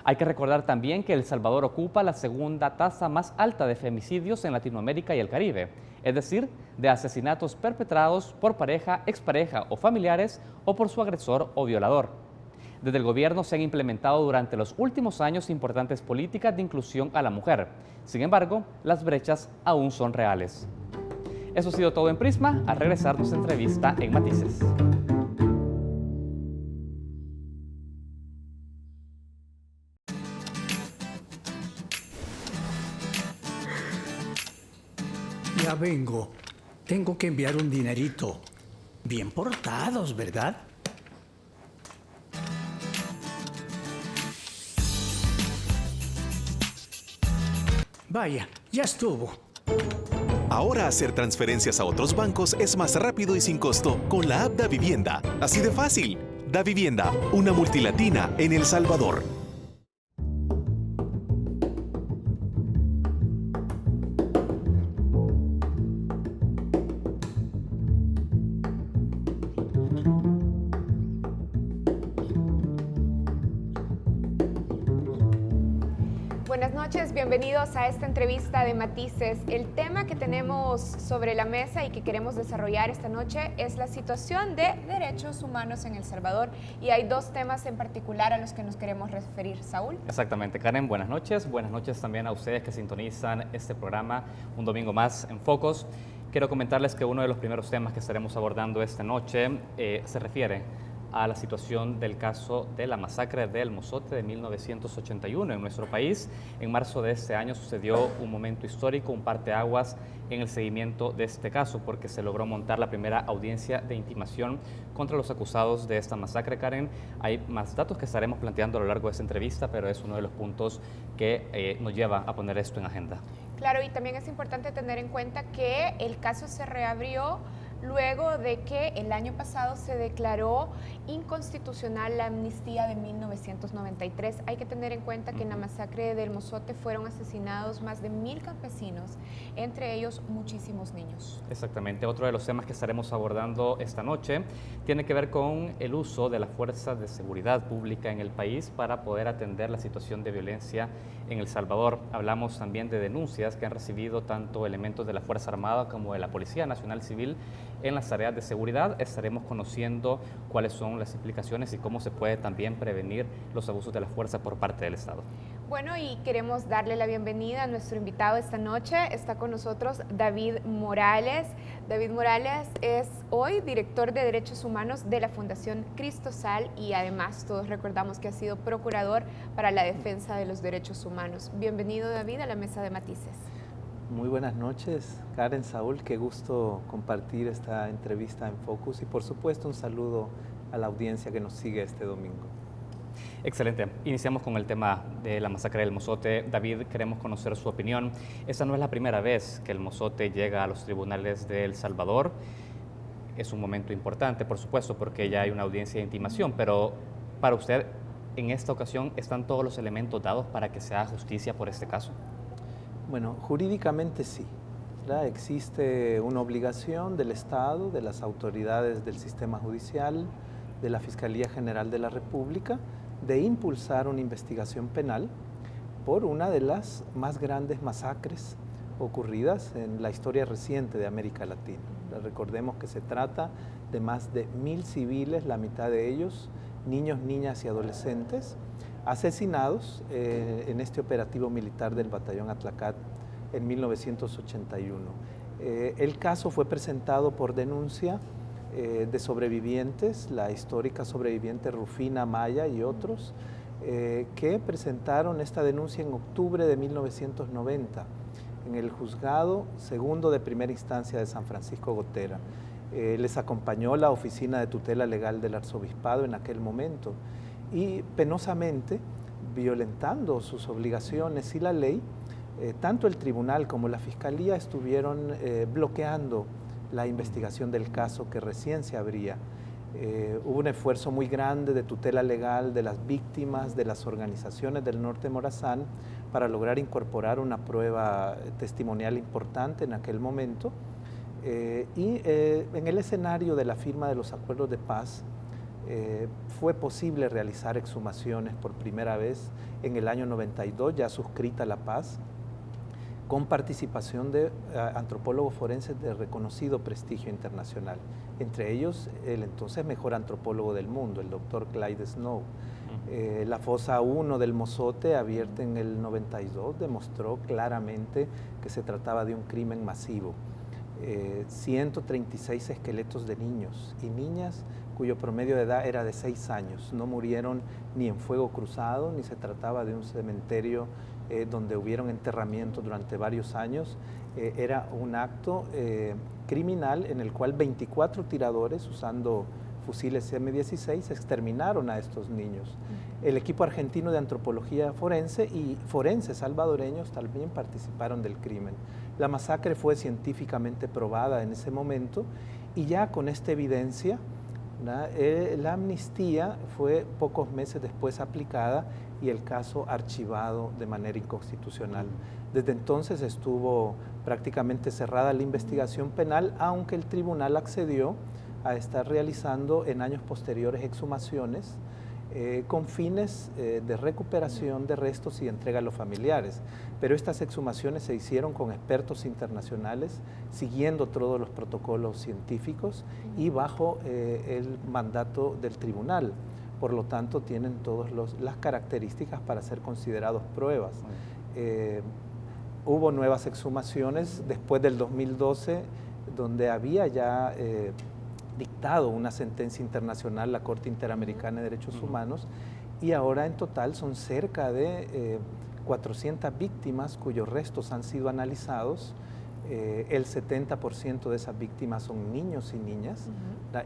Hay que recordar también que El Salvador ocupa la segunda tasa más alta de femicidios en Latinoamérica y el Caribe, es decir, de asesinatos perpetrados por pareja, expareja o familiares o por su agresor o violador. Desde el gobierno se han implementado durante los últimos años importantes políticas de inclusión a la mujer. Sin embargo, las brechas aún son reales. Eso ha sido todo en Prisma. Al regresar nuestra entrevista en Matices. Ya vengo. Tengo que enviar un dinerito. Bien portados, ¿verdad? Vaya, ya estuvo. Ahora hacer transferencias a otros bancos es más rápido y sin costo con la app Davivienda. Así de fácil. Davivienda, una multilatina en El Salvador. Buenas noches, bienvenidos a esta entrevista de Matices. El tema que tenemos sobre la mesa y que queremos desarrollar esta noche es la situación de derechos humanos en El Salvador, y hay dos temas en particular a los que nos queremos referir. Saúl. Exactamente, Karen, buenas noches también a ustedes que sintonizan este programa un domingo más en Focos. Quiero comentarles que uno de los primeros temas que estaremos abordando esta noche se refiere a la situación del caso de la masacre del Mozote de 1981 en nuestro país. En marzo de este año sucedió un momento histórico, un parteaguas en el seguimiento de este caso, porque se logró montar la primera audiencia de intimación contra los acusados de esta masacre. Karen, hay más datos que estaremos planteando a lo largo de esta entrevista, pero es uno de los puntos que nos lleva a poner esto en agenda. Claro, y también es importante tener en cuenta que el caso se reabrió luego de que el año pasado se declaró inconstitucional la amnistía de 1993. Hay que tener en cuenta que en la masacre del Mozote fueron asesinados más de 1000 campesinos, entre ellos muchísimos niños. Exactamente. Otro de los temas que estaremos abordando esta noche tiene que ver con el uso de las fuerzas de seguridad pública en el país para poder atender la situación de violencia en El Salvador. Hablamos también de denuncias que han recibido tanto elementos de la Fuerza Armada como de la Policía Nacional Civil en las tareas de seguridad. Estaremos conociendo cuáles son las implicaciones y cómo se puede también prevenir los abusos de la fuerza por parte del Estado. Bueno, y queremos darle la bienvenida a nuestro invitado esta noche. Está con nosotros David Morales. David Morales es hoy director de Derechos Humanos de la Fundación Cristosal y además todos recordamos que ha sido procurador para la defensa de los derechos humanos. Bienvenido, David, a la mesa de Matices. Muy buenas noches, Karen, Saúl, qué gusto compartir esta entrevista en Focus y por supuesto un saludo a la audiencia que nos sigue este domingo. Excelente. Iniciamos con el tema de la masacre del Mozote. David, queremos conocer su opinión. Esta no es la primera vez que el Mozote llega a los tribunales de El Salvador. Es un momento importante, por supuesto, porque ya hay una audiencia de intimación, pero para usted, en esta ocasión, ¿están todos los elementos dados para que se haga justicia por este caso? Bueno, jurídicamente sí. ¿Verdad? Existe una obligación del Estado, de las autoridades del sistema judicial, de la Fiscalía General de la República, de impulsar una investigación penal por una de las más grandes masacres ocurridas en la historia reciente de América Latina. Recordemos que se trata de más de 1000 civiles, la mitad de ellos niños, niñas y adolescentes, asesinados en este operativo militar del Batallón Atlacat en 1981. El caso fue presentado por denuncia de sobrevivientes, la histórica sobreviviente Rufina Maya y otros, que presentaron esta denuncia en octubre de 1990 en el Juzgado Segundo de Primera Instancia de San Francisco Gotera. Les acompañó la Oficina de Tutela Legal del Arzobispado en aquel momento y penosamente violentando sus obligaciones y la ley, tanto el tribunal como la fiscalía estuvieron bloqueando la investigación del caso que recién se abría. Hubo un esfuerzo muy grande de tutela legal de las víctimas, de las organizaciones del Norte Morazán, para lograr incorporar una prueba testimonial importante en aquel momento. En el escenario de la firma de los acuerdos de paz, fue posible realizar exhumaciones por primera vez en el año 92, ya suscrita la paz, con participación de antropólogos forenses de reconocido prestigio internacional. Entre ellos, el entonces mejor antropólogo del mundo, el doctor Clyde Snow. La fosa 1 del Mozote, abierta en el 92, demostró claramente que se trataba de un crimen masivo. 136 esqueletos de niños y niñas cuyo promedio de edad era de 6 años. No murieron ni en fuego cruzado, ni se trataba de un cementerio donde hubieron enterramientos durante varios años. Era un acto criminal en el cual 24 tiradores usando fusiles M16 exterminaron a estos niños. El equipo argentino de antropología forense y forenses salvadoreños también participaron del crimen. La masacre fue científicamente probada en ese momento y ya con esta evidencia, la amnistía fue pocos meses después aplicada y el caso archivado de manera inconstitucional. Desde entonces estuvo prácticamente cerrada la investigación penal, aunque el tribunal accedió a estar realizando en años posteriores exhumaciones con fines de recuperación de restos y entrega a los familiares. Pero estas exhumaciones se hicieron con expertos internacionales, siguiendo todos los protocolos científicos y bajo el mandato del tribunal. Por lo tanto, tienen todas las características para ser considerados pruebas. Hubo nuevas exhumaciones después del 2012, donde había ya dictado una sentencia internacional, la Corte Interamericana de Derechos Humanos, y ahora en total son cerca de 400 víctimas cuyos restos han sido analizados. El 70% de esas víctimas son niños y niñas,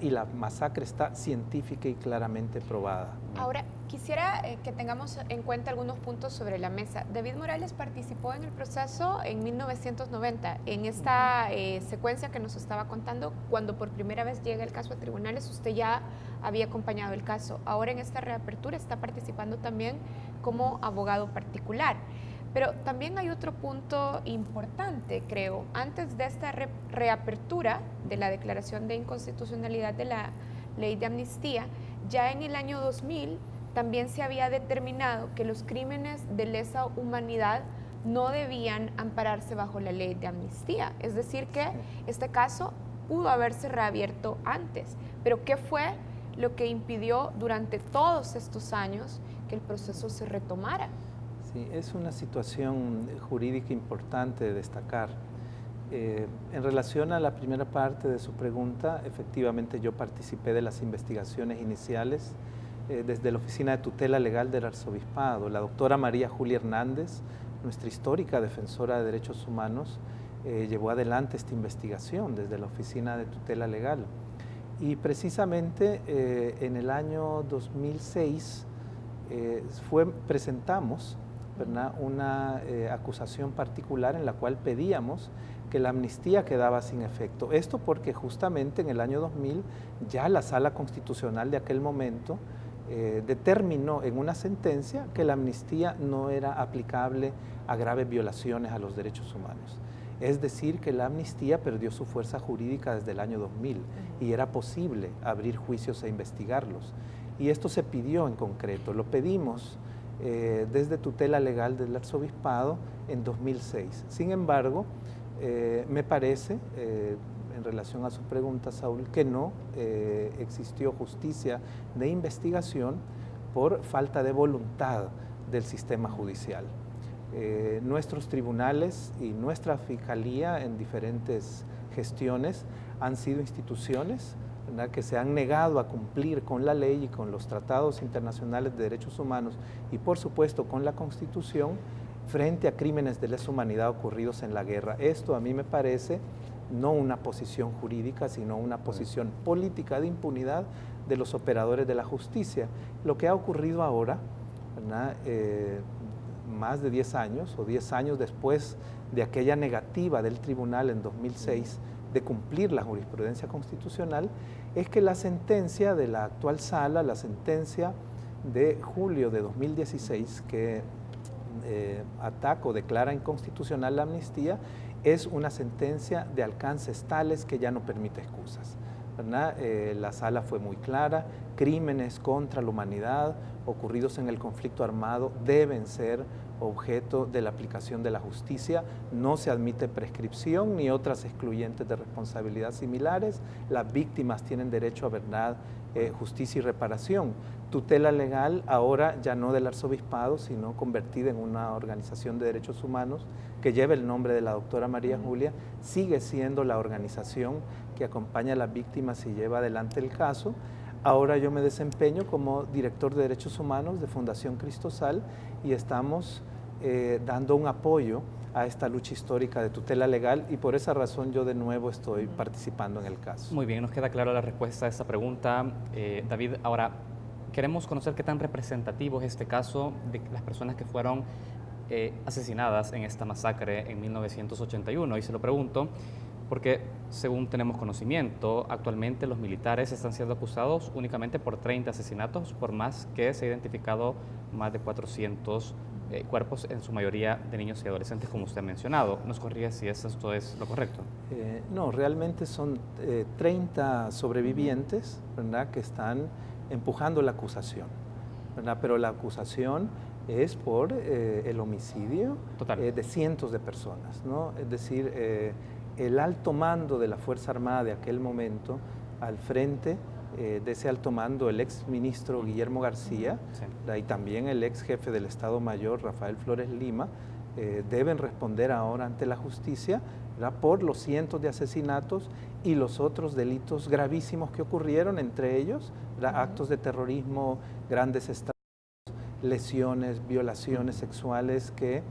y la masacre está científica y claramente probada. Ahora, quisiera que tengamos en cuenta algunos puntos sobre la mesa. David Morales participó en el proceso en 1990. En esta secuencia que nos estaba contando, cuando por primera vez llega el caso a tribunales, usted ya había acompañado el caso. Ahora en esta reapertura está participando también como abogado particular. Pero también hay otro punto importante, creo. Antes de esta reapertura de la declaración de inconstitucionalidad de la ley de amnistía, ya en el año 2000 también se había determinado que los crímenes de lesa humanidad no debían ampararse bajo la ley de amnistía. Es decir, que este caso pudo haberse reabierto antes. Pero ¿qué fue lo que impidió durante todos estos años que el proceso se retomara? Sí, es una situación jurídica importante de destacar. En relación a la primera parte de su pregunta, efectivamente yo participé de las investigaciones iniciales desde la Oficina de Tutela Legal del Arzobispado. La doctora María Julia Hernández, nuestra histórica defensora de derechos humanos, llevó adelante esta investigación desde la Oficina de Tutela Legal. Y precisamente en el año 2006 presentamos una acusación particular en la cual pedíamos que la amnistía quedaba sin efecto. Esto porque justamente en el año 2000 ya la Sala Constitucional de aquel momento determinó en una sentencia que la amnistía no era aplicable a graves violaciones a los derechos humanos. Es decir, que la amnistía perdió su fuerza jurídica desde el año 2000 y era posible abrir juicios e investigarlos. Y esto se pidió en concreto, lo pedimos desde tutela legal del arzobispado en 2006. Sin embargo, me parece, en relación a su pregunta, Saúl, que no existió justicia de investigación por falta de voluntad del sistema judicial. Nuestros tribunales y nuestra fiscalía en diferentes gestiones han sido instituciones, ¿verdad?, que se han negado a cumplir con la ley y con los tratados internacionales de derechos humanos y por supuesto con la Constitución frente a crímenes de lesa humanidad ocurridos en la guerra. Esto a mí me parece no una posición jurídica, sino una posición política de impunidad de los operadores de la justicia. Lo que ha ocurrido ahora ¿verdad? Más de 10 años o 10 años después de aquella negativa del tribunal en 2006 de cumplir la jurisprudencia constitucional, es que la sentencia de la actual sala, la sentencia de julio de 2016, que ataca o declara inconstitucional la amnistía, es una sentencia de alcances tales que ya no permite excusas, ¿verdad? La sala fue muy clara: crímenes contra la humanidad ocurridos en el conflicto armado deben ser objeto de la aplicación de la justicia, no se admite prescripción ni otras excluyentes de responsabilidad similares, las víctimas tienen derecho a verdad, justicia y reparación. Tutela legal ahora ya no del arzobispado, sino convertida en una organización de derechos humanos que lleva el nombre de la doctora María Julia, sigue siendo la organización que acompaña a las víctimas y lleva adelante el caso. Ahora yo me desempeño como director de Derechos Humanos de Fundación Cristosal y estamos dando un apoyo a esta lucha histórica de tutela legal, y por esa razón yo de nuevo estoy participando en el caso. Muy bien, nos queda clara la respuesta a esta pregunta. David, ahora queremos conocer qué tan representativo es este caso de las personas que fueron asesinadas en esta masacre en 1981, y se lo pregunto porque, según tenemos conocimiento, actualmente los militares están siendo acusados únicamente por 30 asesinatos, por más que se ha identificado más de 400 cuerpos, en su mayoría de niños y adolescentes, como usted ha mencionado. ¿Nos corrige si esto es lo correcto? No, realmente son 30 sobrevivientes, ¿verdad?, que están empujando la acusación, ¿verdad? Pero la acusación es por el homicidio de cientos de personas, ¿no? Es decir, el alto mando de la Fuerza Armada de aquel momento, al frente de ese alto mando, el ex ministro Guillermo García, y también el ex jefe del Estado Mayor, Rafael Flores Lima, deben responder ahora ante la justicia, ¿verdad?, por los cientos de asesinatos y los otros delitos gravísimos que ocurrieron, entre ellos, ¿verdad?, actos de terrorismo, grandes estragos, lesiones, violaciones sexuales que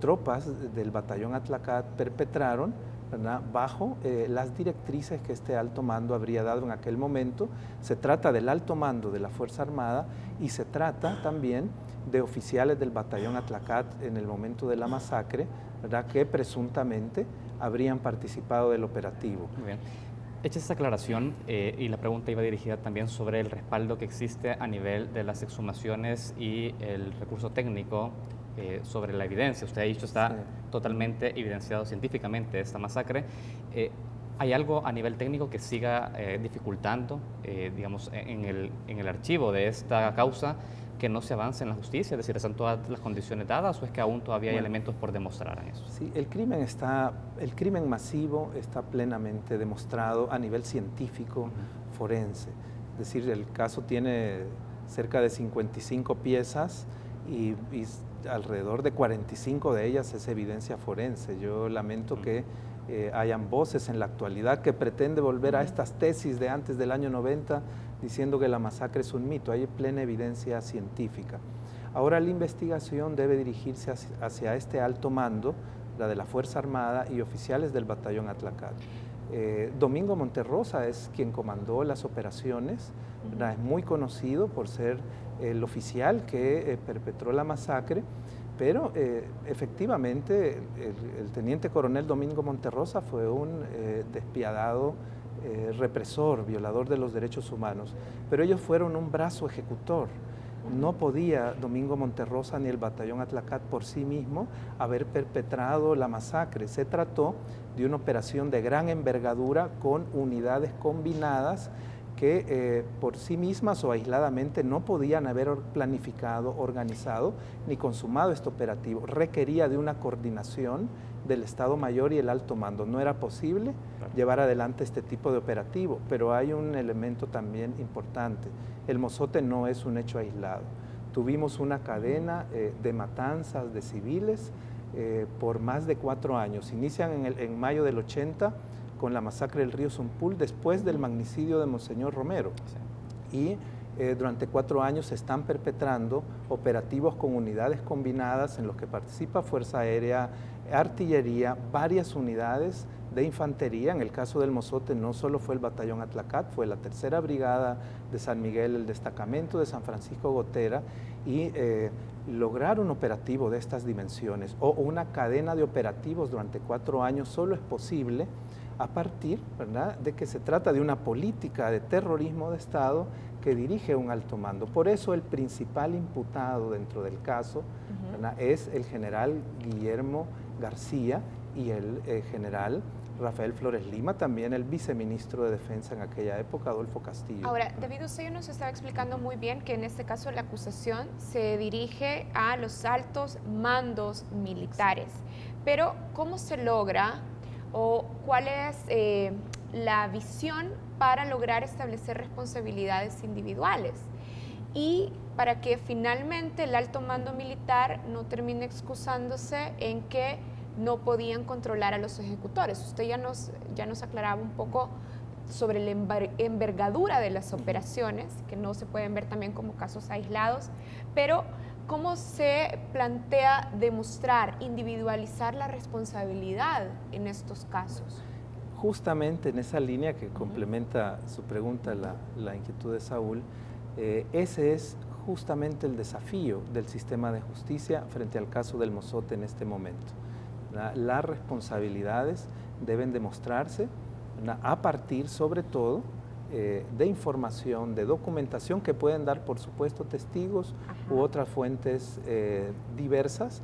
tropas del batallón Atlacat perpetraron, ¿verdad?, bajo las directrices que este alto mando habría dado en aquel momento. Se trata del alto mando de la Fuerza Armada y se trata también de oficiales del batallón Atlacat en el momento de la masacre, ¿verdad?, que presuntamente habrían participado del operativo. Muy bien. Hecha esta aclaración, y la pregunta iba dirigida también sobre el respaldo que existe a nivel de las exhumaciones y el recurso técnico sobre la evidencia. Usted ha dicho está totalmente evidenciado científicamente esta masacre. ¿Hay algo a nivel técnico que siga dificultando, digamos, en el archivo de esta causa, que no se avance en la justicia? Es decir, ¿están todas las condiciones dadas o es que aún todavía hay elementos por demostrar en eso? Sí, el crimen masivo está plenamente demostrado a nivel científico, forense. Es decir, el caso tiene cerca de 55 piezas y alrededor de 45 de ellas es evidencia forense. Yo lamento que hayan voces en la actualidad que pretenden volver a estas tesis de antes del año 90 diciendo que la masacre es un mito. Hay plena evidencia científica. Ahora la investigación debe dirigirse hacia este alto mando, la de la Fuerza Armada y oficiales del batallón Atlacat. Domingo Monterrosa es quien comandó las operaciones, ¿verdad? Es muy conocido por ser el oficial que perpetró la masacre, pero efectivamente el teniente coronel Domingo Monterrosa fue un despiadado represor, violador de los derechos humanos, pero ellos fueron un brazo ejecutor. No podía Domingo Monterrosa ni el batallón Atlacat por sí mismo haber perpetrado la masacre. Se trató de una operación de gran envergadura con unidades combinadas que por sí mismas o aisladamente no podían haber planificado, organizado ni consumado este operativo. Requería de una coordinación del Estado Mayor y el alto mando. No era posible llevar adelante este tipo de operativo, pero hay un elemento también importante. El Mozote no es un hecho aislado. Tuvimos una cadena de matanzas de civiles por más de 4 años. Inician en mayo del 80 con la masacre del río Zumpul, después del magnicidio de Monseñor Romero. Y durante 4 años se están perpetrando operativos con unidades combinadas en los que participa Fuerza Aérea, Artillería, varias unidades de infantería. En el caso del Mozote no solo fue el batallón Atlacat, fue la 3ª Brigada de San Miguel, el destacamento de San Francisco Gotera y lograr un operativo de estas dimensiones o una cadena de operativos durante 4 años solo es posible a partir, ¿verdad?, de que se trata de una política de terrorismo de Estado que dirige un alto mando. Por eso el principal imputado dentro del caso, ¿verdad?, es el general Guillermo García y el general Rafael Flores Lima, también el viceministro de Defensa en aquella época, Adolfo Castillo. Ahora, David, usted ya nos estaba explicando muy bien que en este caso la acusación se dirige a los altos mandos militares, pero ¿cómo se logra o cuál es la visión para lograr establecer responsabilidades individuales? Y para que finalmente el alto mando militar no termine excusándose en que no podían controlar a los ejecutores. Usted ya nos aclaraba un poco sobre la envergadura de las operaciones, que no se pueden ver también como casos aislados, pero ¿cómo se plantea demostrar, individualizar la responsabilidad en estos casos? Justamente en esa línea que complementa su pregunta, la inquietud de Saúl, ese es justamente el desafío del sistema de justicia frente al caso del Mozote en este momento. Las responsabilidades deben demostrarse a partir, sobre todo, de información, de documentación que pueden dar, por supuesto, testigos u otras fuentes diversas,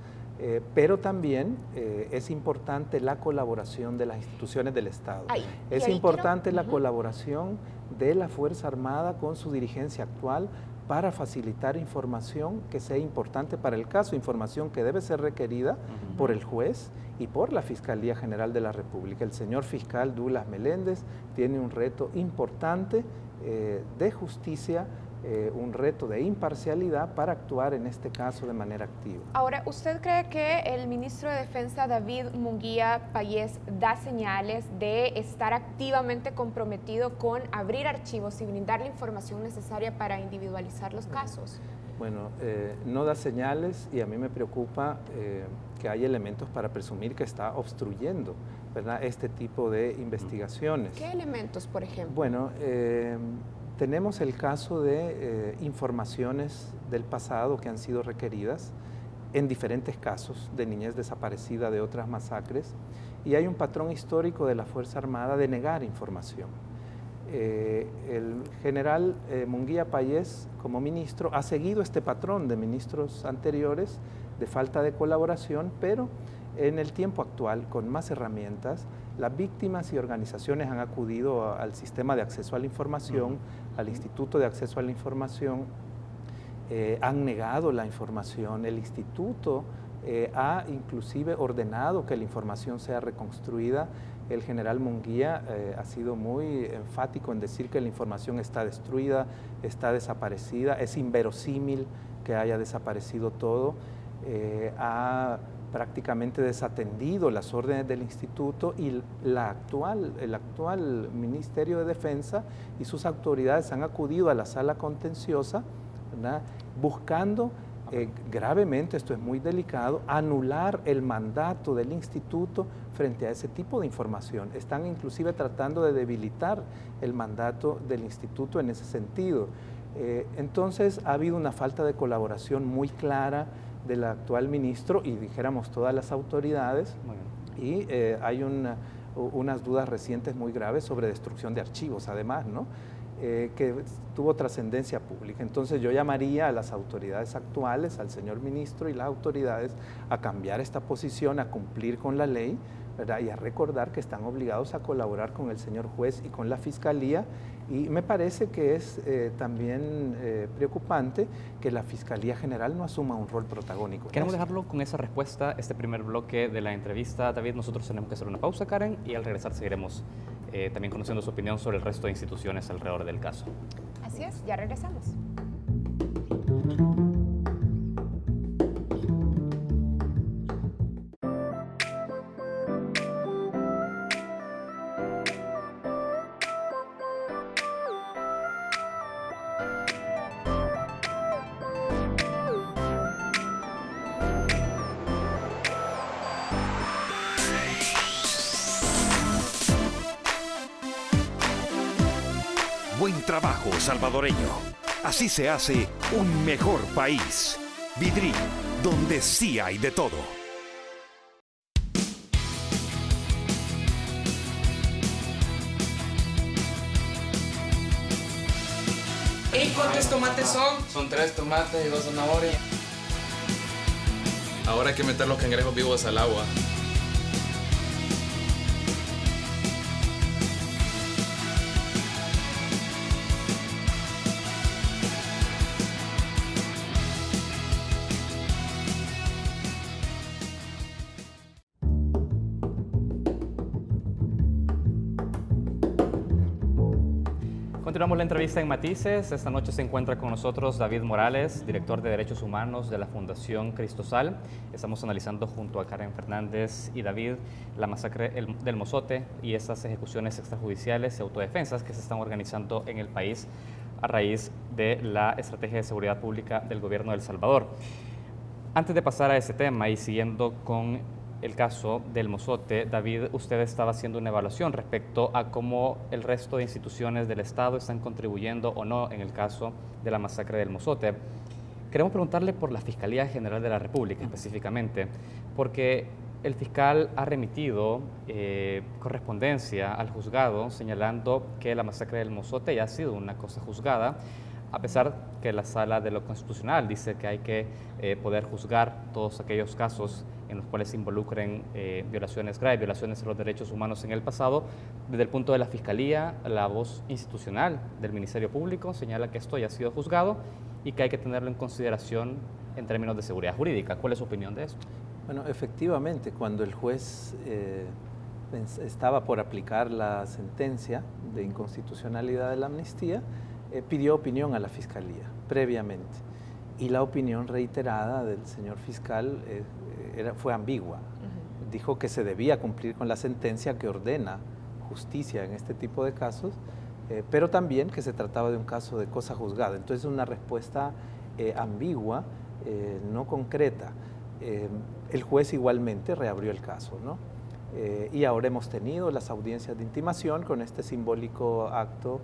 pero también es importante la colaboración de las instituciones del Estado. Es importante la colaboración de la Fuerza Armada con su dirigencia actual para facilitar información que sea importante para el caso, información que debe ser requerida por el juez y por la Fiscalía General de la República. El señor fiscal Douglas Meléndez tiene un reto importante de justicia, un reto de imparcialidad para actuar en este caso de manera activa. Ahora, ¿usted cree que el ministro de Defensa, David Munguía Payés, da señales de estar activamente comprometido con abrir archivos y brindar la información necesaria para individualizar los casos? Bueno, no da señales y a mí me preocupa que hay elementos para presumir que está obstruyendo, ¿verdad?, este tipo de investigaciones. ¿Qué elementos, por ejemplo? Bueno, tenemos el caso de informaciones del pasado que han sido requeridas en diferentes casos de niñez desaparecida, de otras masacres, y hay un patrón histórico de la Fuerza Armada de negar información. El general Munguía Payés, como ministro, ha seguido este patrón de ministros anteriores de falta de colaboración, pero en el tiempo actual, con más herramientas, las víctimas y organizaciones han acudido al sistema de acceso a la información, al Instituto de Acceso a la Información, han negado la información, el instituto ha inclusive ordenado que la información sea reconstruida. El general Munguía ha sido muy enfático en decir que la información está destruida, está desaparecida, es inverosímil que haya desaparecido todo, ha prácticamente desatendido las órdenes del instituto y el actual Ministerio de Defensa y sus autoridades han acudido a la sala contenciosa, ¿verdad?, buscando gravemente, esto es muy delicado, anular el mandato del instituto frente a ese tipo de información. Están inclusive tratando de debilitar el mandato del instituto en ese sentido. Entonces ha habido una falta de colaboración muy clara del actual ministro y dijéramos todas las autoridades, y hay unas dudas recientes muy graves sobre destrucción de archivos además, ¿no?, que tuvo trascendencia pública. Entonces yo llamaría a las autoridades actuales, al señor ministro y las autoridades a cambiar esta posición, a cumplir con la ley, ¿verdad?, y a recordar que están obligados a colaborar con el señor juez y con la Fiscalía. Y me parece que es también preocupante que la Fiscalía General no asuma un rol protagónico. Queremos dejarlo con esa respuesta, este primer bloque de la entrevista. David, nosotros tenemos que hacer una pausa, Karen, y al regresar seguiremos también conociendo su opinión sobre el resto de instituciones alrededor del caso. Así es, ya regresamos. Buen trabajo, salvadoreño. Así se hace un mejor país. Vidri, donde sí hay de todo. ¿Y cuántos tomates son? Son 3 tomates y 2 zanahorias. Ahora hay que meter los cangrejos vivos al agua. Continuamos la entrevista en Matices. Esta noche se encuentra con nosotros David Morales, director de Derechos Humanos de la Fundación Cristosal. Estamos analizando junto a Karen Fernández y David la masacre del Mozote y esas ejecuciones extrajudiciales y autodefensas que se están organizando en el país a raíz de la estrategia de seguridad pública del gobierno de El Salvador. Antes de pasar a ese tema y siguiendo con el caso del Mozote, David, usted estaba haciendo una evaluación respecto a cómo el resto de instituciones del Estado están contribuyendo o no en el caso de la masacre del Mozote. Queremos preguntarle por la Fiscalía General de la República específicamente, porque el fiscal ha remitido correspondencia al juzgado señalando que la masacre del Mozote ya ha sido una cosa juzgada, a pesar que la Sala de lo Constitucional dice que hay que poder juzgar todos aquellos casos en los cuales se involucren violaciones graves, violaciones de los derechos humanos en el pasado. Desde el punto de la Fiscalía, la voz institucional del Ministerio Público señala que esto ya ha sido juzgado y que hay que tenerlo en consideración en términos de seguridad jurídica. ¿Cuál es su opinión de eso? Bueno, efectivamente, cuando el juez estaba por aplicar la sentencia de inconstitucionalidad de la amnistía, pidió opinión a la Fiscalía previamente, y la opinión reiterada del señor fiscal fue ambigua. Dijo que se debía cumplir con la sentencia que ordena justicia en este tipo de casos, pero también que se trataba de un caso de cosa juzgada. Entonces, una respuesta ambigua, no concreta. El juez igualmente reabrió el caso, ¿no? Y ahora hemos tenido las audiencias de intimación con este simbólico acto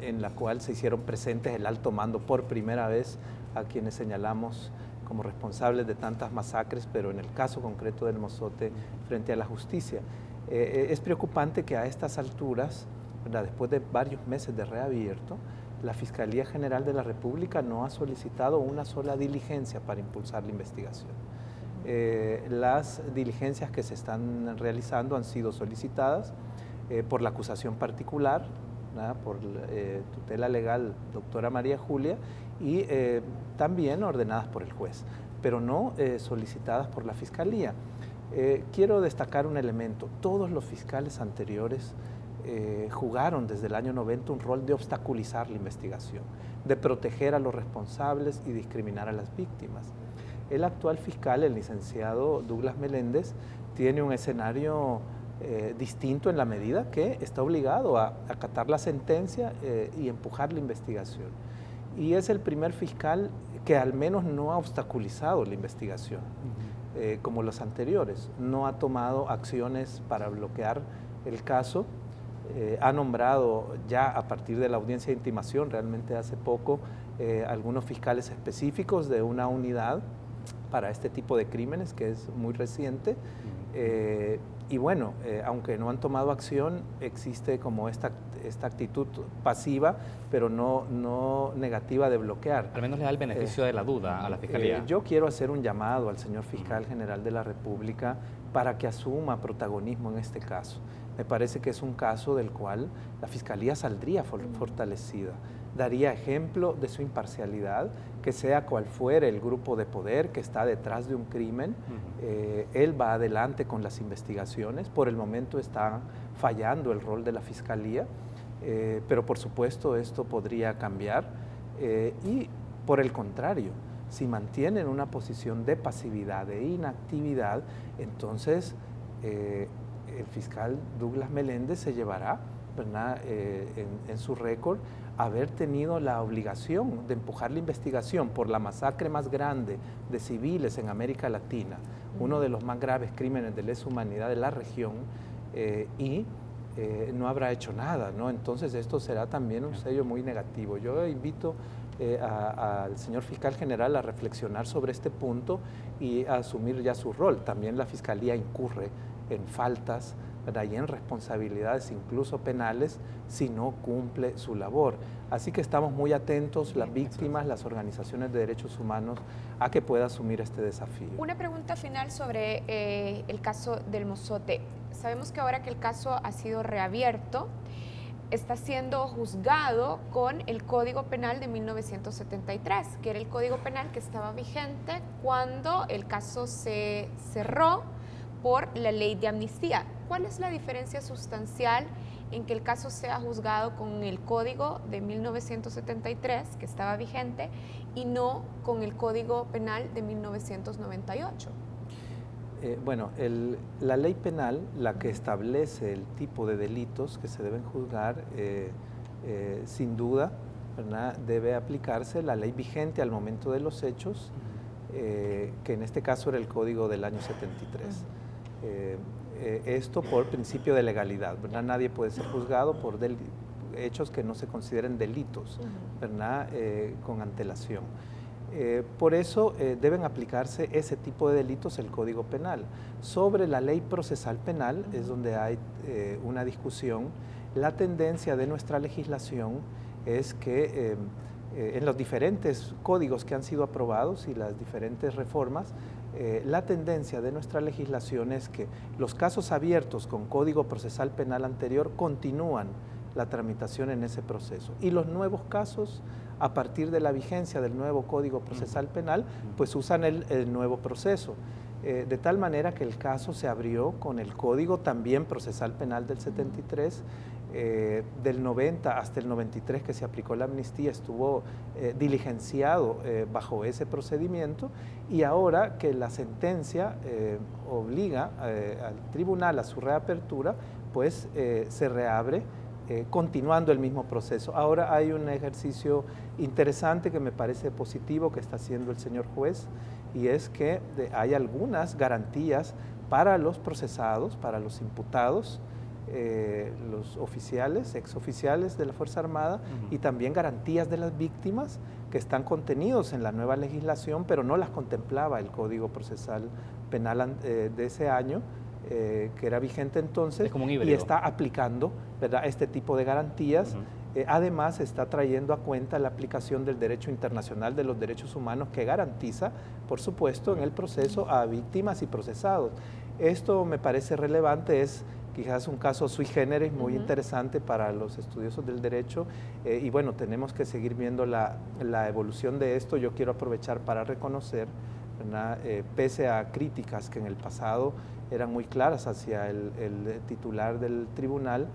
en la cual se hicieron presentes el alto mando por primera vez a quienes señalamos como responsables de tantas masacres, pero en el caso concreto del Mozote frente a la justicia. Es preocupante que a estas alturas, ¿verdad?, después de varios meses de reabierto, la Fiscalía General de la República no ha solicitado una sola diligencia para impulsar la investigación. Las diligencias que se están realizando han sido solicitadas por la acusación particular, por tutela legal doctora María Julia, y también ordenadas por el juez, pero no solicitadas por la Fiscalía. Quiero destacar un elemento: todos los fiscales anteriores jugaron desde el año 90 un rol de obstaculizar la investigación, de proteger a los responsables y discriminar a las víctimas. El actual fiscal, el licenciado Douglas Meléndez, tiene un escenario distinto en la medida que está obligado a acatar la sentencia y empujar la investigación. Y es el primer fiscal que al menos no ha obstaculizado la investigación, como los anteriores. No ha tomado acciones para bloquear el caso. Ha nombrado ya a partir de la audiencia de intimación, realmente hace poco, algunos fiscales específicos de una unidad para este tipo de crímenes, que es muy reciente. Y bueno, aunque no han tomado acción, existe como esta actitud pasiva, pero no negativa de bloquear. Al menos le da el beneficio de la duda a la Fiscalía. Yo quiero hacer un llamado al señor Fiscal General de la República para que asuma protagonismo en este caso. Me parece que es un caso del cual la Fiscalía saldría fortalecida, daría ejemplo de su imparcialidad, que sea cual fuere el grupo de poder que está detrás de un crimen, él va adelante con las investigaciones. Por el momento está fallando el rol de la Fiscalía, pero por supuesto esto podría cambiar, y por el contrario, si mantienen una posición de pasividad, de inactividad, entonces el fiscal Douglas Meléndez se llevará, ¿verdad?, en su récord haber tenido la obligación de empujar la investigación por la masacre más grande de civiles en América Latina, uno de los más graves crímenes de lesa humanidad de la región, y no habrá hecho nada, ¿no? Entonces esto será también un sello muy negativo. Yo invito al señor fiscal general a reflexionar sobre este punto y a asumir ya su rol. También la Fiscalía incurre en faltas, ¿verdad?, y en responsabilidades incluso penales si no cumple su labor. Así que estamos muy atentos, las víctimas, las organizaciones de derechos humanos, a que pueda asumir este desafío. Una pregunta final sobre el caso del Mozote. Sabemos que ahora que el caso ha sido reabierto, está siendo juzgado con el Código Penal de 1973, que era el Código Penal que estaba vigente cuando el caso se cerró por la ley de amnistía. ¿Cuál es la diferencia sustancial en que el caso sea juzgado con el Código de 1973, que estaba vigente, y no con el Código Penal de 1998? Bueno, la ley penal, la que establece el tipo de delitos que se deben juzgar, sin duda, ¿verdad?, debe aplicarse la ley vigente al momento de los hechos, que en este caso era el Código del año 73. Esto por principio de legalidad, ¿verdad? Nadie puede ser juzgado por hechos que no se consideren delitos, ¿verdad?, con antelación. Por eso deben aplicarse ese tipo de delitos el Código Penal. Sobre la ley procesal penal es donde hay una discusión. La tendencia de nuestra legislación es que en los diferentes códigos que han sido aprobados y las diferentes reformas, la tendencia de nuestra legislación es que los casos abiertos con Código Procesal Penal anterior continúan la tramitación en ese proceso. Y los nuevos casos, a partir de la vigencia del nuevo Código Procesal Penal, pues usan el nuevo proceso. De tal manera que el caso se abrió con el Código también Procesal Penal del 73, del 90 hasta el 93 que se aplicó la amnistía, estuvo diligenciado bajo ese procedimiento, y ahora que la sentencia obliga al tribunal a su reapertura, pues se reabre continuando el mismo proceso. Ahora hay un ejercicio interesante que me parece positivo que está haciendo el señor juez, y es que hay algunas garantías para los procesados, para los imputados, los oficiales, exoficiales de la Fuerza Armada, y también garantías de las víctimas que están contenidos en la nueva legislación, pero no las contemplaba el Código Procesal Penal de ese año, que era vigente entonces, y está aplicando, ¿verdad?, este tipo de garantías. Además, está trayendo a cuenta la aplicación del derecho internacional de los derechos humanos, que garantiza, por supuesto, en el proceso a víctimas y procesados. Esto me parece relevante, es quizás un caso sui generis muy interesante para los estudiosos del derecho, y bueno, tenemos que seguir viendo la evolución de esto. Yo quiero aprovechar para reconocer, ¿verdad?, pese a críticas que en el pasado eran muy claras hacia el titular del tribunal,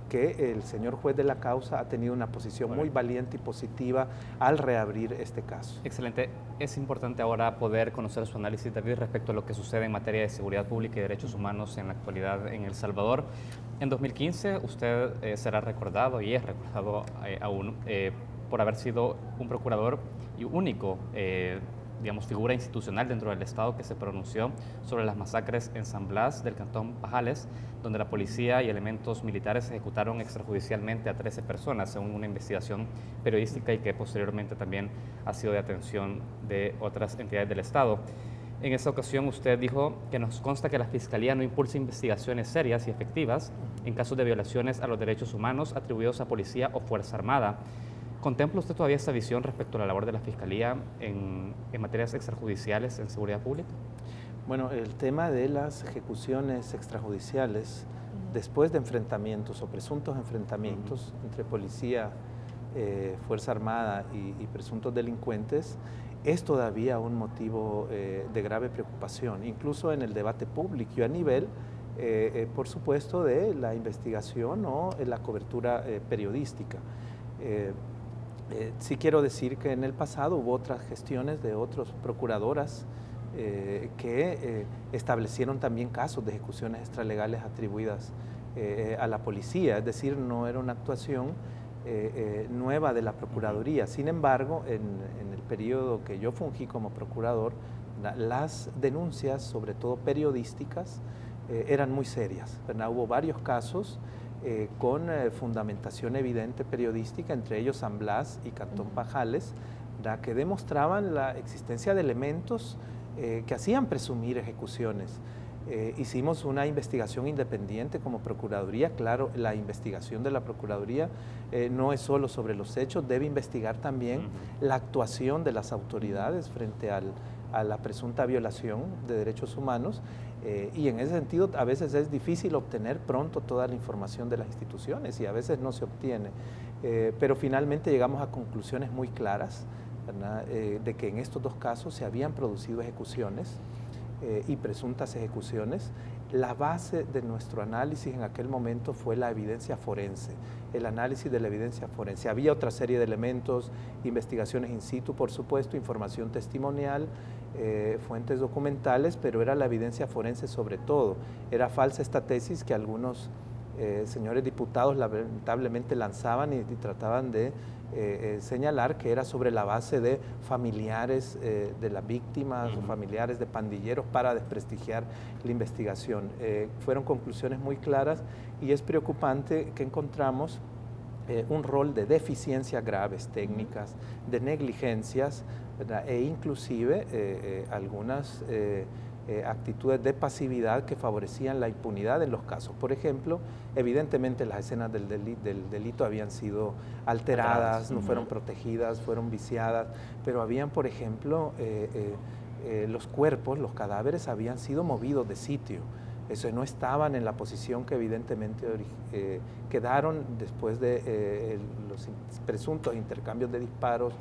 que el señor juez de la causa ha tenido una posición muy valiente y positiva al reabrir este caso. Excelente. Es importante ahora poder conocer su análisis, David, respecto a lo que sucede en materia de seguridad pública y derechos humanos en la actualidad en El Salvador. En 2015 usted será recordado, y es recordado aún, por haber sido un procurador y único digamos, figura institucional dentro del Estado que se pronunció sobre las masacres en San Blas del Cantón Pajales, donde la policía y elementos militares ejecutaron extrajudicialmente a 13 personas, según una investigación periodística, y que posteriormente también ha sido de atención de otras entidades del Estado. En esa ocasión usted dijo que nos consta que la Fiscalía no impulsa investigaciones serias y efectivas en casos de violaciones a los derechos humanos atribuidos a policía o Fuerza Armada. ¿Contempla usted todavía esta visión respecto a la labor de la Fiscalía en materias extrajudiciales en seguridad pública? Bueno, el tema de las ejecuciones extrajudiciales, después de enfrentamientos o presuntos enfrentamientos entre policía, Fuerza Armada y presuntos delincuentes, es todavía un motivo de grave preocupación, incluso en el debate público y a nivel, por supuesto, de la investigación o la cobertura periodística. Sí quiero decir que en el pasado hubo otras gestiones de otras procuradoras que establecieron también casos de ejecuciones extralegales atribuidas a la policía, es decir, no era una actuación nueva de la Procuraduría. Sin embargo, en el periodo que yo fungí como procurador, las denuncias, sobre todo periodísticas, eran muy serias, ¿verdad? Hubo varios casos con fundamentación evidente periodística, entre ellos San Blas y Cantón Pajales, ¿verdad? Que demostraban la existencia de elementos que hacían presumir ejecuciones. Hicimos una investigación independiente como Procuraduría. Claro, la investigación de la Procuraduría no es solo sobre los hechos, debe investigar también la actuación de las autoridades frente a la presunta violación de derechos humanos, y en ese sentido a veces es difícil obtener pronto toda la información de las instituciones y a veces no se obtiene, pero finalmente llegamos a conclusiones muy claras, ¿verdad? De que en estos dos casos se habían producido ejecuciones y presuntas ejecuciones. La base de nuestro análisis en aquel momento fue la evidencia forense, el análisis de la evidencia forense. Había otra serie de elementos, investigaciones in situ, por supuesto, información testimonial, fuentes documentales, pero era la evidencia forense sobre todo. Era falsa esta tesis que algunos señores diputados lamentablemente lanzaban y trataban de señalar que era sobre la base de familiares de las víctimas o familiares de pandilleros para desprestigiar la investigación. Fueron conclusiones muy claras y es preocupante que encontramos un rol de deficiencias graves técnicas, de negligencias, ¿verdad? E inclusive algunas actitudes de pasividad que favorecían la impunidad en los casos. Por ejemplo, evidentemente las escenas del delito habían sido alteradas, no fueron protegidas, fueron viciadas, pero habían, por ejemplo, los cuerpos, los cadáveres habían sido movidos de sitio. Eso no estaban en la posición que evidentemente quedaron después de los presuntos intercambios de disparos.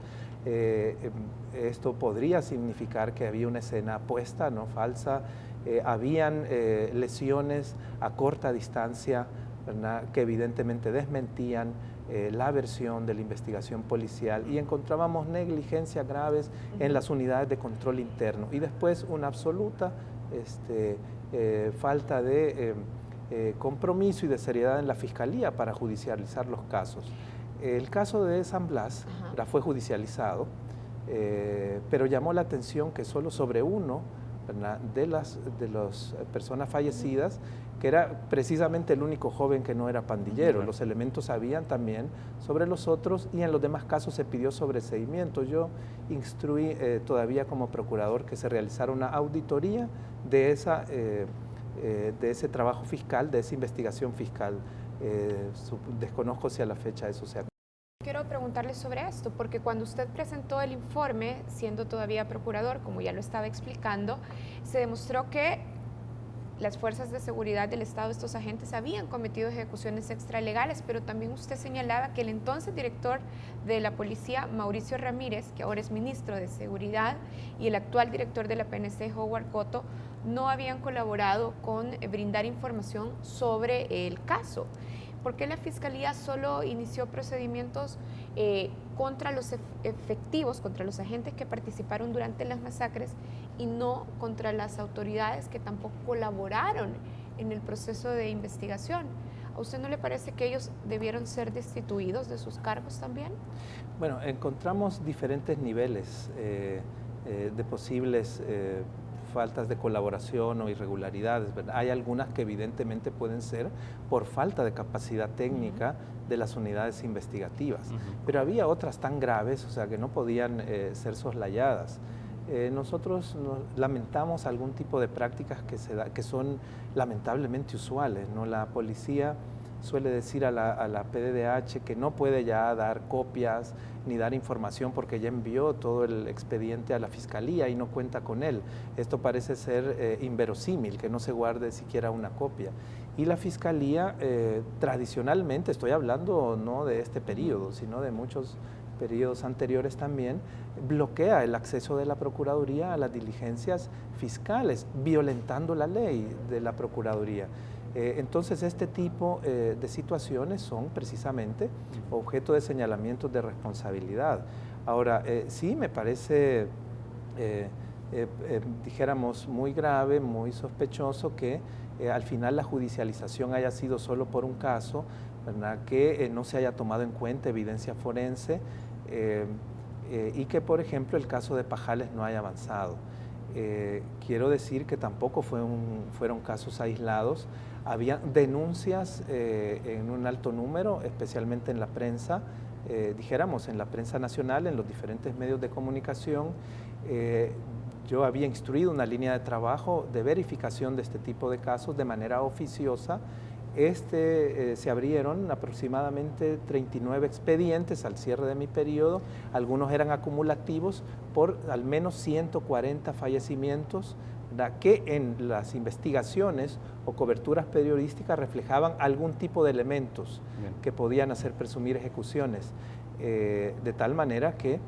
Esto podría significar que había una escena puesta, no falsa. Habían lesiones a corta distancia, ¿verdad? Que evidentemente desmentían la versión de la investigación policial, y encontrábamos negligencias graves en las unidades de control interno y después una absoluta falta de compromiso y de seriedad en la Fiscalía para judicializar los casos. El caso de San Blas fue judicializado, pero llamó la atención que solo sobre uno, ¿verdad?, de las personas fallecidas, que era precisamente el único joven que no era pandillero. Los elementos habían también sobre los otros y en los demás casos se pidió sobreseimiento. Yo instruí todavía como procurador que se realizara una auditoría de ese trabajo fiscal, de esa investigación fiscal. Desconozco si a la fecha eso se ha... Quiero preguntarle sobre esto, porque cuando usted presentó el informe, siendo todavía procurador, como ya lo estaba explicando, se demostró que las fuerzas de seguridad del Estado, estos agentes, habían cometido ejecuciones extralegales, pero también usted señalaba que el entonces director de la policía, Mauricio Ramírez, que ahora es ministro de Seguridad, y el actual director de la PNC, Howard Cotto, no habían colaborado con brindar información sobre el caso. ¿Por qué la Fiscalía solo inició procedimientos contra los efectivos, contra los agentes que participaron durante las masacres y no contra las autoridades que tampoco colaboraron en el proceso de investigación? ¿A usted no le parece que ellos debieron ser destituidos de sus cargos también? Bueno, encontramos diferentes niveles de posibles faltas de colaboración o irregularidades, ¿verdad? Hay algunas que evidentemente pueden ser por falta de capacidad técnica de las unidades investigativas, pero había otras tan graves, o sea, que no podían ser soslayadas. Nosotros lamentamos algún tipo de prácticas que son lamentablemente usuales, ¿no? La policía suele decir a la PDDH que no puede ya dar copias ni dar información porque ya envió todo el expediente a la Fiscalía y no cuenta con él. Esto parece ser inverosímil, que no se guarde siquiera una copia. Y la Fiscalía tradicionalmente, estoy hablando no de este periodo, sino de muchos periodos anteriores también, bloquea el acceso de la Procuraduría a las diligencias fiscales, violentando la ley de la Procuraduría. Entonces, este tipo de situaciones son precisamente objeto de señalamientos de responsabilidad. Ahora, sí me parece, dijéramos, muy grave, muy sospechoso que al final la judicialización haya sido solo por un caso, ¿verdad?, que no se haya tomado en cuenta evidencia forense y que, por ejemplo, el caso de Pajales no haya avanzado. Quiero decir que tampoco fueron casos aislados. Había denuncias en un alto número, especialmente en la prensa, dijéramos en la prensa nacional, en los diferentes medios de comunicación. Yo había instruido una línea de trabajo de verificación de este tipo de casos de manera oficiosa. Se abrieron aproximadamente 39 expedientes al cierre de mi periodo. Algunos eran acumulativos por al menos 140 fallecimientos, ¿verdad?, que en las investigaciones o coberturas periodísticas reflejaban algún tipo de elementos que podían hacer presumir ejecuciones, de tal manera que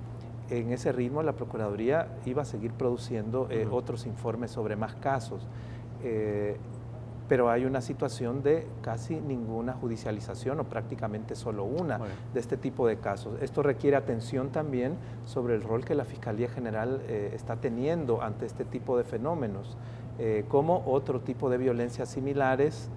en ese ritmo la Procuraduría iba a seguir produciendo otros informes sobre más casos. Pero hay una situación de casi ninguna judicialización o prácticamente solo una de este tipo de casos. Esto requiere atención también sobre el rol que la Fiscalía General está teniendo ante este tipo de fenómenos, como otro tipo de violencias similares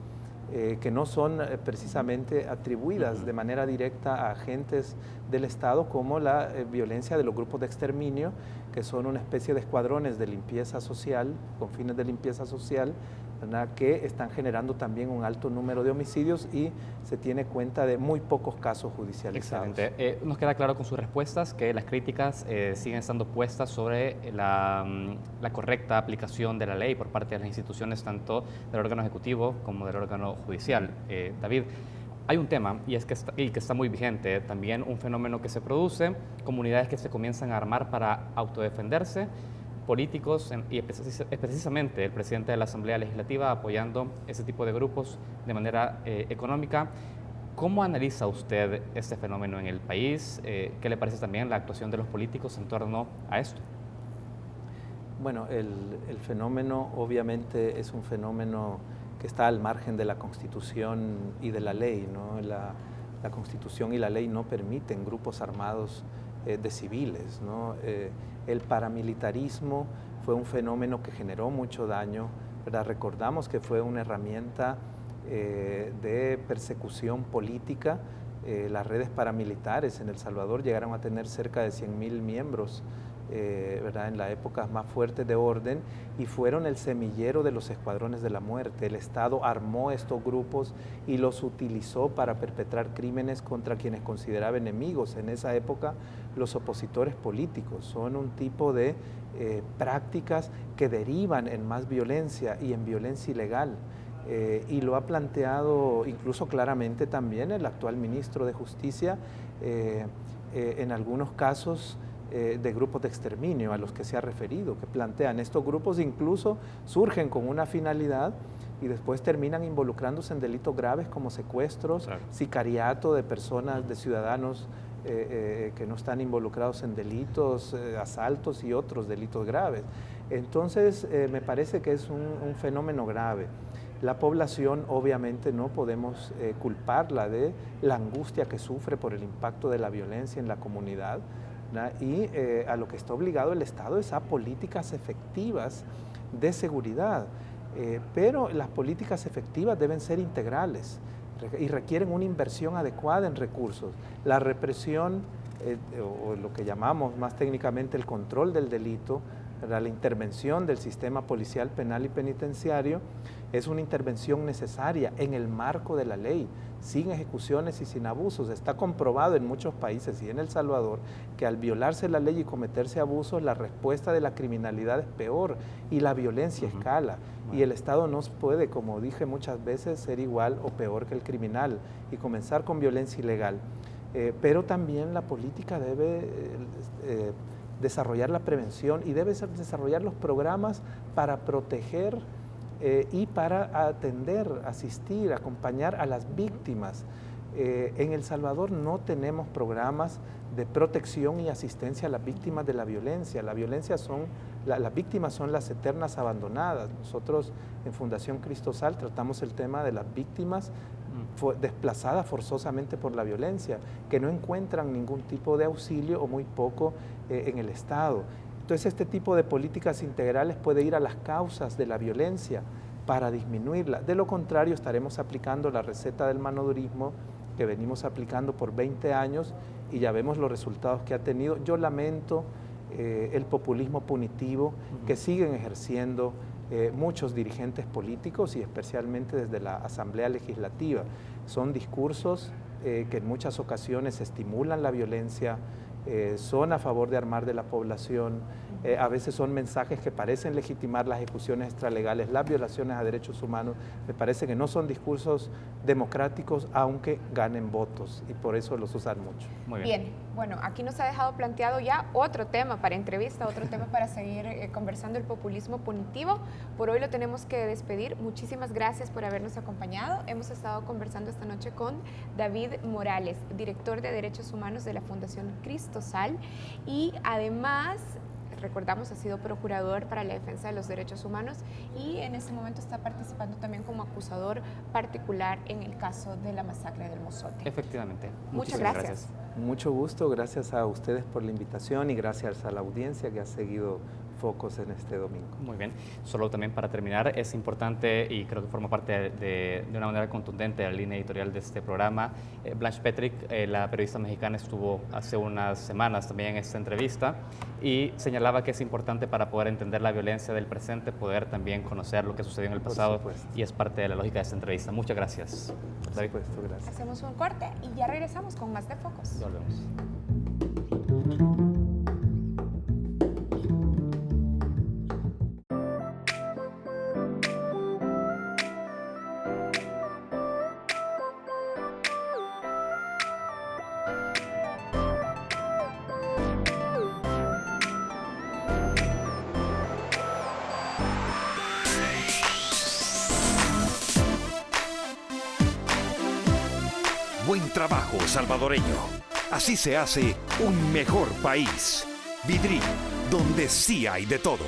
que no son precisamente atribuidas de manera directa a agentes del Estado, como la violencia de los grupos de exterminio, que son una especie de escuadrones de limpieza social, con fines de limpieza social, ¿verdad?, que están generando también un alto número de homicidios y se tiene cuenta de muy pocos casos judicializados. Excelente. Nos queda claro con sus respuestas que las críticas siguen estando puestas sobre la correcta aplicación de la ley por parte de las instituciones, tanto del órgano ejecutivo como del órgano judicial. David, hay un tema y que está muy vigente, también un fenómeno que se produce, comunidades que se comienzan a armar para autodefenderse, políticos y precisamente el presidente de la Asamblea Legislativa apoyando ese tipo de grupos de manera económica. ¿Cómo analiza usted este fenómeno en el país? ¿Qué le parece también la actuación de los políticos en torno a esto? Bueno, el fenómeno obviamente es un fenómeno que está al margen de la Constitución y de la ley, ¿no? La Constitución y la ley no permiten grupos armados de civiles, ¿no? El paramilitarismo fue un fenómeno que generó mucho daño, ¿verdad? Recordamos que fue una herramienta de persecución política. Las redes paramilitares en El Salvador llegaron a tener cerca de 100.000 miembros, ¿verdad?, en la época más fuerte de orden, y fueron el semillero de los escuadrones de la muerte. El Estado armó estos grupos y los utilizó para perpetrar crímenes contra quienes consideraba enemigos. En esa época, los opositores políticos son un tipo de prácticas que derivan en más violencia y en violencia ilegal. Y lo ha planteado incluso claramente también el actual ministro de Justicia en algunos casos de grupos de exterminio a los que se ha referido, que plantean estos grupos incluso surgen con una finalidad y después terminan involucrándose en delitos graves como secuestros, sicariato de personas, de ciudadanos que no están involucrados en delitos, asaltos y otros delitos graves. Entonces me parece que es un fenómeno grave. La población obviamente no podemos culparla de la angustia que sufre por el impacto de la violencia en la comunidad, ¿verdad? Y a lo que está obligado el Estado es a políticas efectivas de seguridad, pero las políticas efectivas deben ser integrales y requieren una inversión adecuada en recursos. La represión, o lo que llamamos más técnicamente el control del delito, ¿verdad?, la intervención del sistema policial, penal y penitenciario, es una intervención necesaria en el marco de la ley, sin ejecuciones y sin abusos. Está comprobado en muchos países y en El Salvador que al violarse la ley y cometerse abusos, la respuesta de la criminalidad es peor y la violencia escala. Y el Estado no puede, como dije muchas veces, ser igual o peor que el criminal y comenzar con violencia ilegal. Pero también la política debe desarrollar la prevención y debe desarrollar los programas para proteger y para atender, asistir, acompañar a las víctimas. En El Salvador no tenemos programas de protección y asistencia a las víctimas de la violencia. Las víctimas son las eternas abandonadas. Nosotros en Fundación Cristosal tratamos el tema de las víctimas desplazadas forzosamente por la violencia, que no encuentran ningún tipo de auxilio o muy poco en el Estado. Entonces este tipo de políticas integrales puede ir a las causas de la violencia para disminuirla. De lo contrario, estaremos aplicando la receta del manodurismo que venimos aplicando por 20 años y ya vemos los resultados que ha tenido. Yo lamento el populismo punitivo que siguen ejerciendo muchos dirigentes políticos y especialmente desde la Asamblea Legislativa. Son discursos que en muchas ocasiones estimulan la violencia, son a favor de armar de la población, a veces son mensajes que parecen legitimar las ejecuciones extralegales, las violaciones a derechos humanos. Me parece que no son discursos democráticos, aunque ganen votos, y por eso los usan mucho. Muy bien. Bueno, aquí nos ha dejado planteado ya otro tema para entrevista, otro tema para seguir conversando, el populismo punitivo. Por hoy lo tenemos que despedir. Muchísimas gracias por habernos acompañado. Hemos estado conversando esta noche con David Morales, director de Derechos Humanos de la Fundación Cristosal, y además, recordamos, ha sido procurador para la defensa de los derechos humanos y en este momento está participando también como acusador particular en el caso de la masacre del Mozote. Efectivamente. Muchas gracias. Mucho gusto, gracias a ustedes por la invitación y gracias a la audiencia que ha seguido Focos en este domingo. Muy bien. Solo también para terminar, es importante y creo que forma parte de una manera contundente de la línea editorial de este programa. Blanche Petrick, la periodista mexicana, estuvo hace unas semanas también en esta entrevista y señalaba que es importante para poder entender la violencia del presente, poder también conocer lo que sucedió en el pasado, y es parte de la lógica de esta entrevista. Muchas gracias. Por supuesto, gracias. Hacemos un corte y ya regresamos con más de Focos. Volvemos. Buen trabajo, salvadoreño. Así se hace un mejor país. Vidrí, donde sí hay de todo.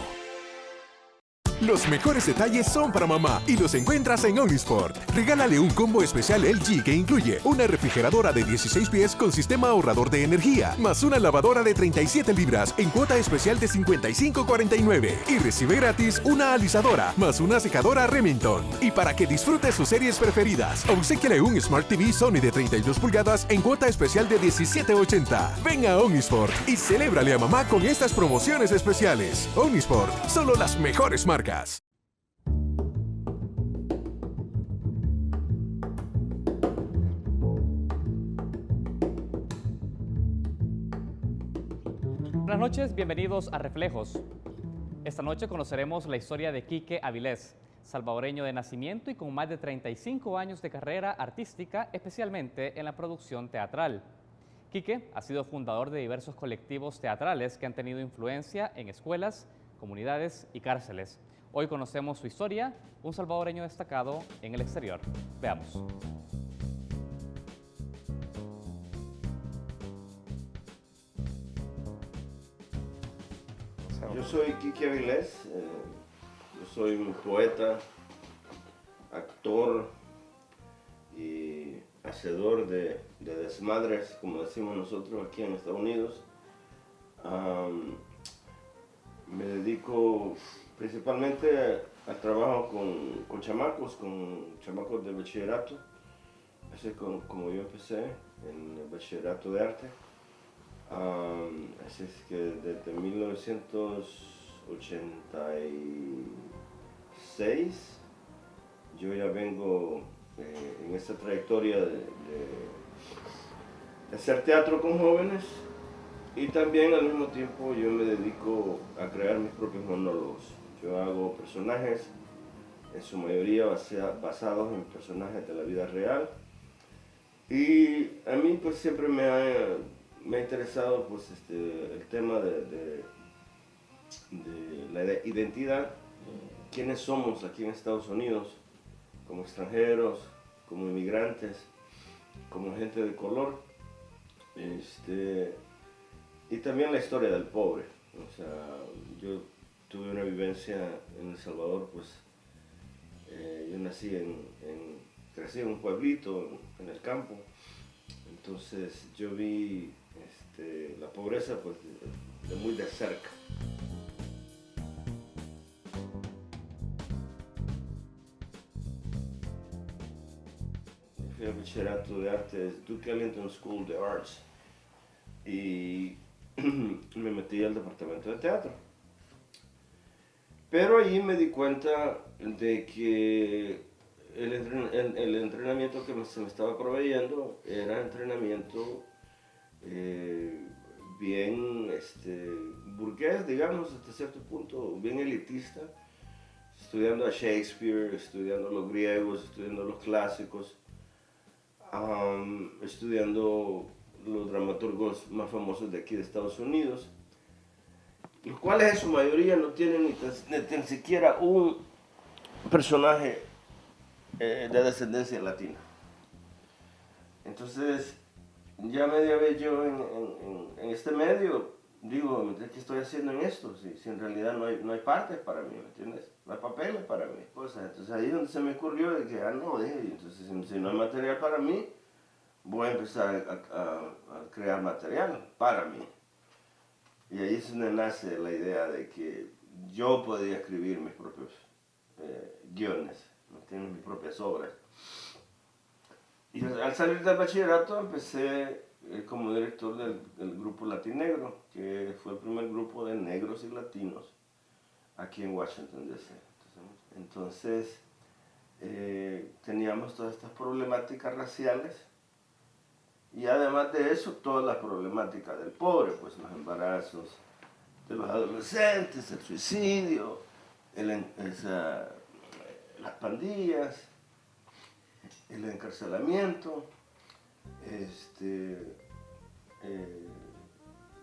Los mejores detalles son para mamá y los encuentras en Omnisport. Regálale un combo especial LG que incluye una refrigeradora de 16 pies con sistema ahorrador de energía, más una lavadora de 37 libras en cuota especial de $55.49 y recibe gratis una alisadora más una secadora Remington. Y para que disfrute sus series preferidas, obséquiale un Smart TV Sony de 32 pulgadas en cuota especial de $17.80. Ven a Omnisport y celébrale a mamá con estas promociones especiales. Omnisport, solo las mejores marcas. Buenas noches, bienvenidos a Reflejos. Esta noche conoceremos la historia de Quique Avilés, salvadoreño de nacimiento y con más de 35 años de carrera artística, especialmente en la producción teatral. Quique ha sido fundador de diversos colectivos teatrales que han tenido influencia en escuelas, comunidades y cárceles. Hoy conocemos su historia, un salvadoreño destacado en el exterior. Veamos. Yo soy Quique Avilés, yo soy un poeta, actor y hacedor de desmadres, como decimos nosotros aquí en Estados Unidos. Me dedico principalmente al trabajo con chamacos de bachillerato. Así es como yo empecé en el bachillerato de arte. Así es que desde 1986 yo ya vengo en esta trayectoria de hacer teatro con jóvenes, y también al mismo tiempo yo me dedico a crear mis propios monólogos. Yo hago personajes, en su mayoría basados en personajes de la vida real, y a mí pues siempre me ha interesado pues el tema de la identidad, quiénes somos aquí en Estados Unidos, como extranjeros, como inmigrantes, como gente de color, y también la historia del pobre. O sea, yo tuve una vivencia en El Salvador, pues yo crecí en un pueblito, en el campo, entonces yo vi la pobreza pues de muy de cerca. Fui al bachillerato de artes Duke Ellington School of Arts, y me metí al departamento de teatro. Pero allí me di cuenta de que el entrenamiento que se me estaba proveyendo era entrenamiento bien burgués, digamos, hasta cierto punto, bien elitista, estudiando a Shakespeare, estudiando los griegos, estudiando los clásicos, estudiando los dramaturgos más famosos de aquí de Estados Unidos, los cuales en su mayoría no tienen ni tan siquiera un personaje de descendencia latina. Entonces, ya media vez yo en este medio, digo, ¿qué estoy haciendo en esto? Si en realidad no hay partes para mí, ¿me entiendes? No hay papeles para mí. Entonces ahí es donde se me ocurrió de que, entonces si no hay material para mí, voy a empezar a crear material para mí. Y ahí es donde nace la idea de que yo podía escribir mis propios guiones, ¿me entiendes? Mis propias obras. Y al salir del bachillerato empecé como director del grupo Latinegro, que fue el primer grupo de negros y latinos aquí en Washington, D.C. Entonces teníamos todas estas problemáticas raciales y además de eso todas las problemáticas del pobre, pues los embarazos de los adolescentes, el suicidio, las pandillas, el encarcelamiento,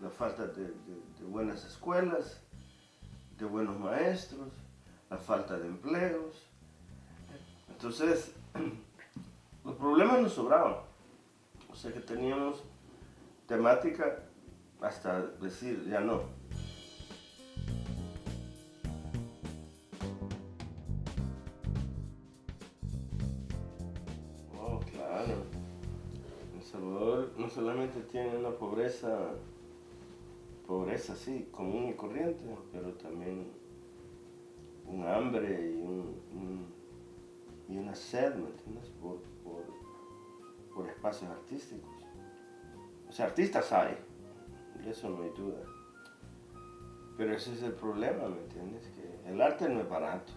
la falta de buenas escuelas, de buenos maestros, la falta de empleos. Entonces, los problemas nos sobraban. O sea que teníamos temática hasta decir, ya no. Oh, claro. El Salvador no solamente tiene una pobreza sí, común y corriente, pero también un hambre y una sed, ¿me entiendes? Por espacios artísticos. O sea, artistas hay, de eso no hay duda. Pero ese es el problema, ¿me entiendes? Que el arte no es barato.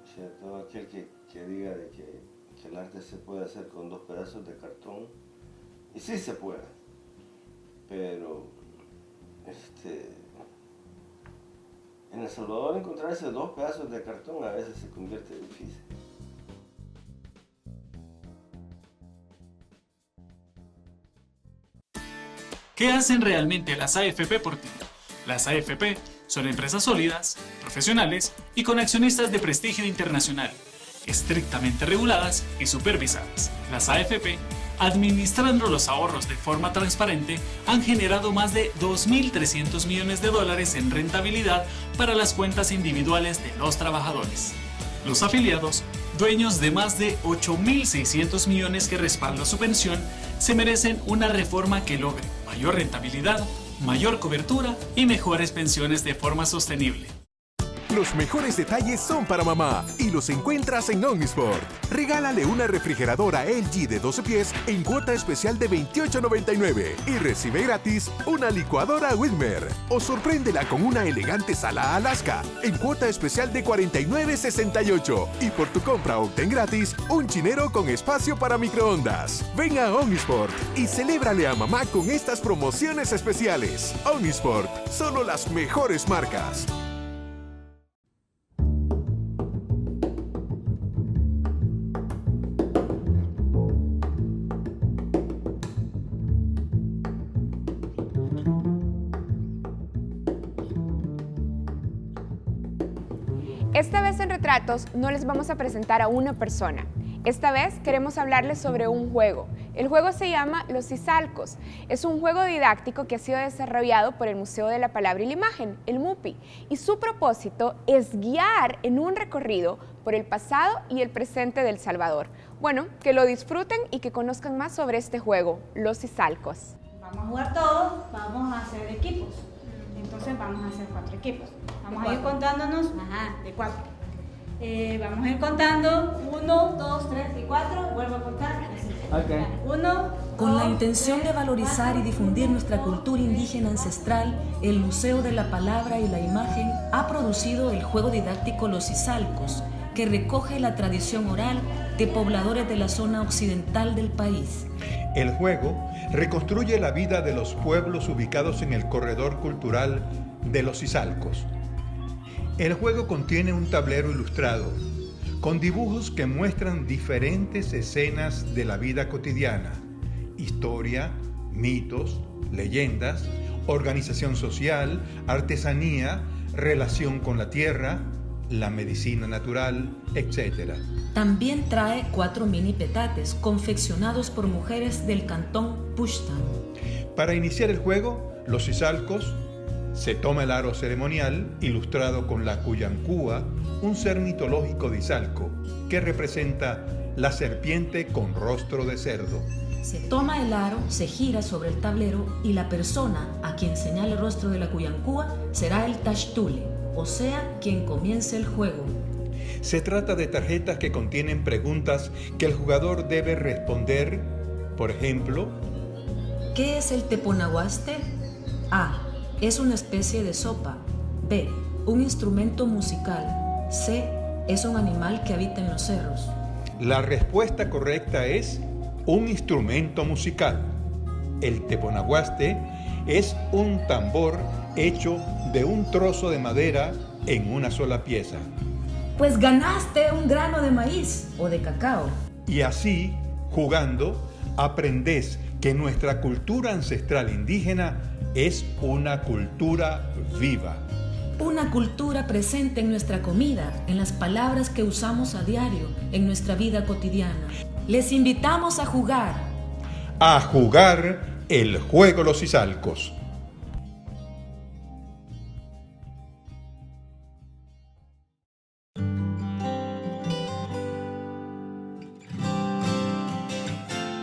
O sea, todo aquel que diga de que el arte se puede hacer con 2 pedazos de cartón, y sí se puede, pero en El Salvador encontrarse 2 pedazos de cartón a veces se convierte en difícil. ¿Qué hacen realmente las AFP por ti? Las AFP son empresas sólidas, profesionales y con accionistas de prestigio internacional, estrictamente reguladas y supervisadas. Las AFP, administrando los ahorros de forma transparente, han generado más de $2.300 millones en rentabilidad para las cuentas individuales de los trabajadores. Los afiliados, dueños de más de 8.600 millones que respaldan su pensión, se merecen una reforma que logre mayor rentabilidad, mayor cobertura y mejores pensiones de forma sostenible. Los mejores detalles son para mamá y los encuentras en Omnisport. Regálale una refrigeradora LG de 12 pies en cuota especial de $28.99 y recibe gratis una licuadora Wilmer. O sorpréndela con una elegante sala Alaska en cuota especial de $49.68. Y por tu compra obtén gratis un chinero con espacio para microondas. Ven a Omnisport y celébrale a mamá con estas promociones especiales. Omnisport, solo las mejores marcas. Esta vez en Retratos no les vamos a presentar a una persona. Esta vez queremos hablarles sobre un juego. El juego se llama Los Izalcos. Es un juego didáctico que ha sido desarrollado por el Museo de la Palabra y la Imagen, el MUPI, y su propósito es guiar en un recorrido por el pasado y el presente de El Salvador. Bueno, que lo disfruten y que conozcan más sobre este juego, Los Izalcos. Vamos a jugar todos, vamos a hacer equipos. Entonces vamos a hacer 4 equipos. Vamos a ir contándonos de 4. Vamos a ir contando. 1, 2, 3 y 4. Vuelvo a contar. Okay. 1. Con la intención de valorizar y difundir nuestra cultura indígena ancestral, el Museo de la Palabra y la Imagen ha producido el juego didáctico Los Izalcos, que recoge la tradición oral de pobladores de la zona occidental del país. El juego reconstruye la vida de los pueblos ubicados en el corredor cultural de Los Izalcos. El juego contiene un tablero ilustrado con dibujos que muestran diferentes escenas de la vida cotidiana: historia, mitos, leyendas, organización social, artesanía, relación con la tierra, la medicina natural, etc. También trae 4 mini petates confeccionados por mujeres del cantón Pushtan. Para iniciar el juego, Los Izalcos, se toma el aro ceremonial ilustrado con la Cuyancúa, un ser mitológico de Izalco, que representa la serpiente con rostro de cerdo. Se toma el aro, se gira sobre el tablero y la persona a quien señala el rostro de la Cuyancúa será el Tashtule, o sea, quien comience el juego. Se trata de tarjetas que contienen preguntas que el jugador debe responder. Por ejemplo, ¿qué es el teponahuaste? A. Es una especie de sopa. B. Un instrumento musical. C. Es un animal que habita en los cerros. La respuesta correcta es un instrumento musical. El teponahuaste es un tambor hecho de un trozo de madera en una sola pieza. Pues ganaste un grano de maíz o de cacao. Y así, jugando, aprendes que nuestra cultura ancestral indígena es una cultura viva. Una cultura presente en nuestra comida, en las palabras que usamos a diario, en nuestra vida cotidiana. Les invitamos a jugar. A jugar el juego Los Izalcos.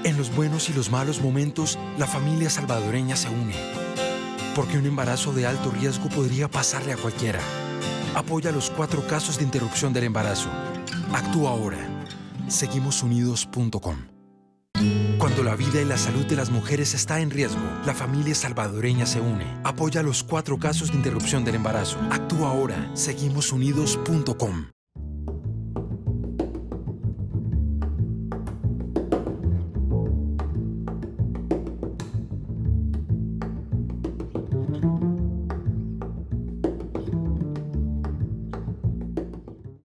En los buenos y los malos momentos, la familia salvadoreña se une. Porque un embarazo de alto riesgo podría pasarle a cualquiera. Apoya los 4 casos de interrupción del embarazo. Actúa ahora. Seguimosunidos.com. Cuando la vida y la salud de las mujeres está en riesgo, la familia salvadoreña se une. Apoya los 4 casos de interrupción del embarazo. Actúa ahora. Seguimosunidos.com.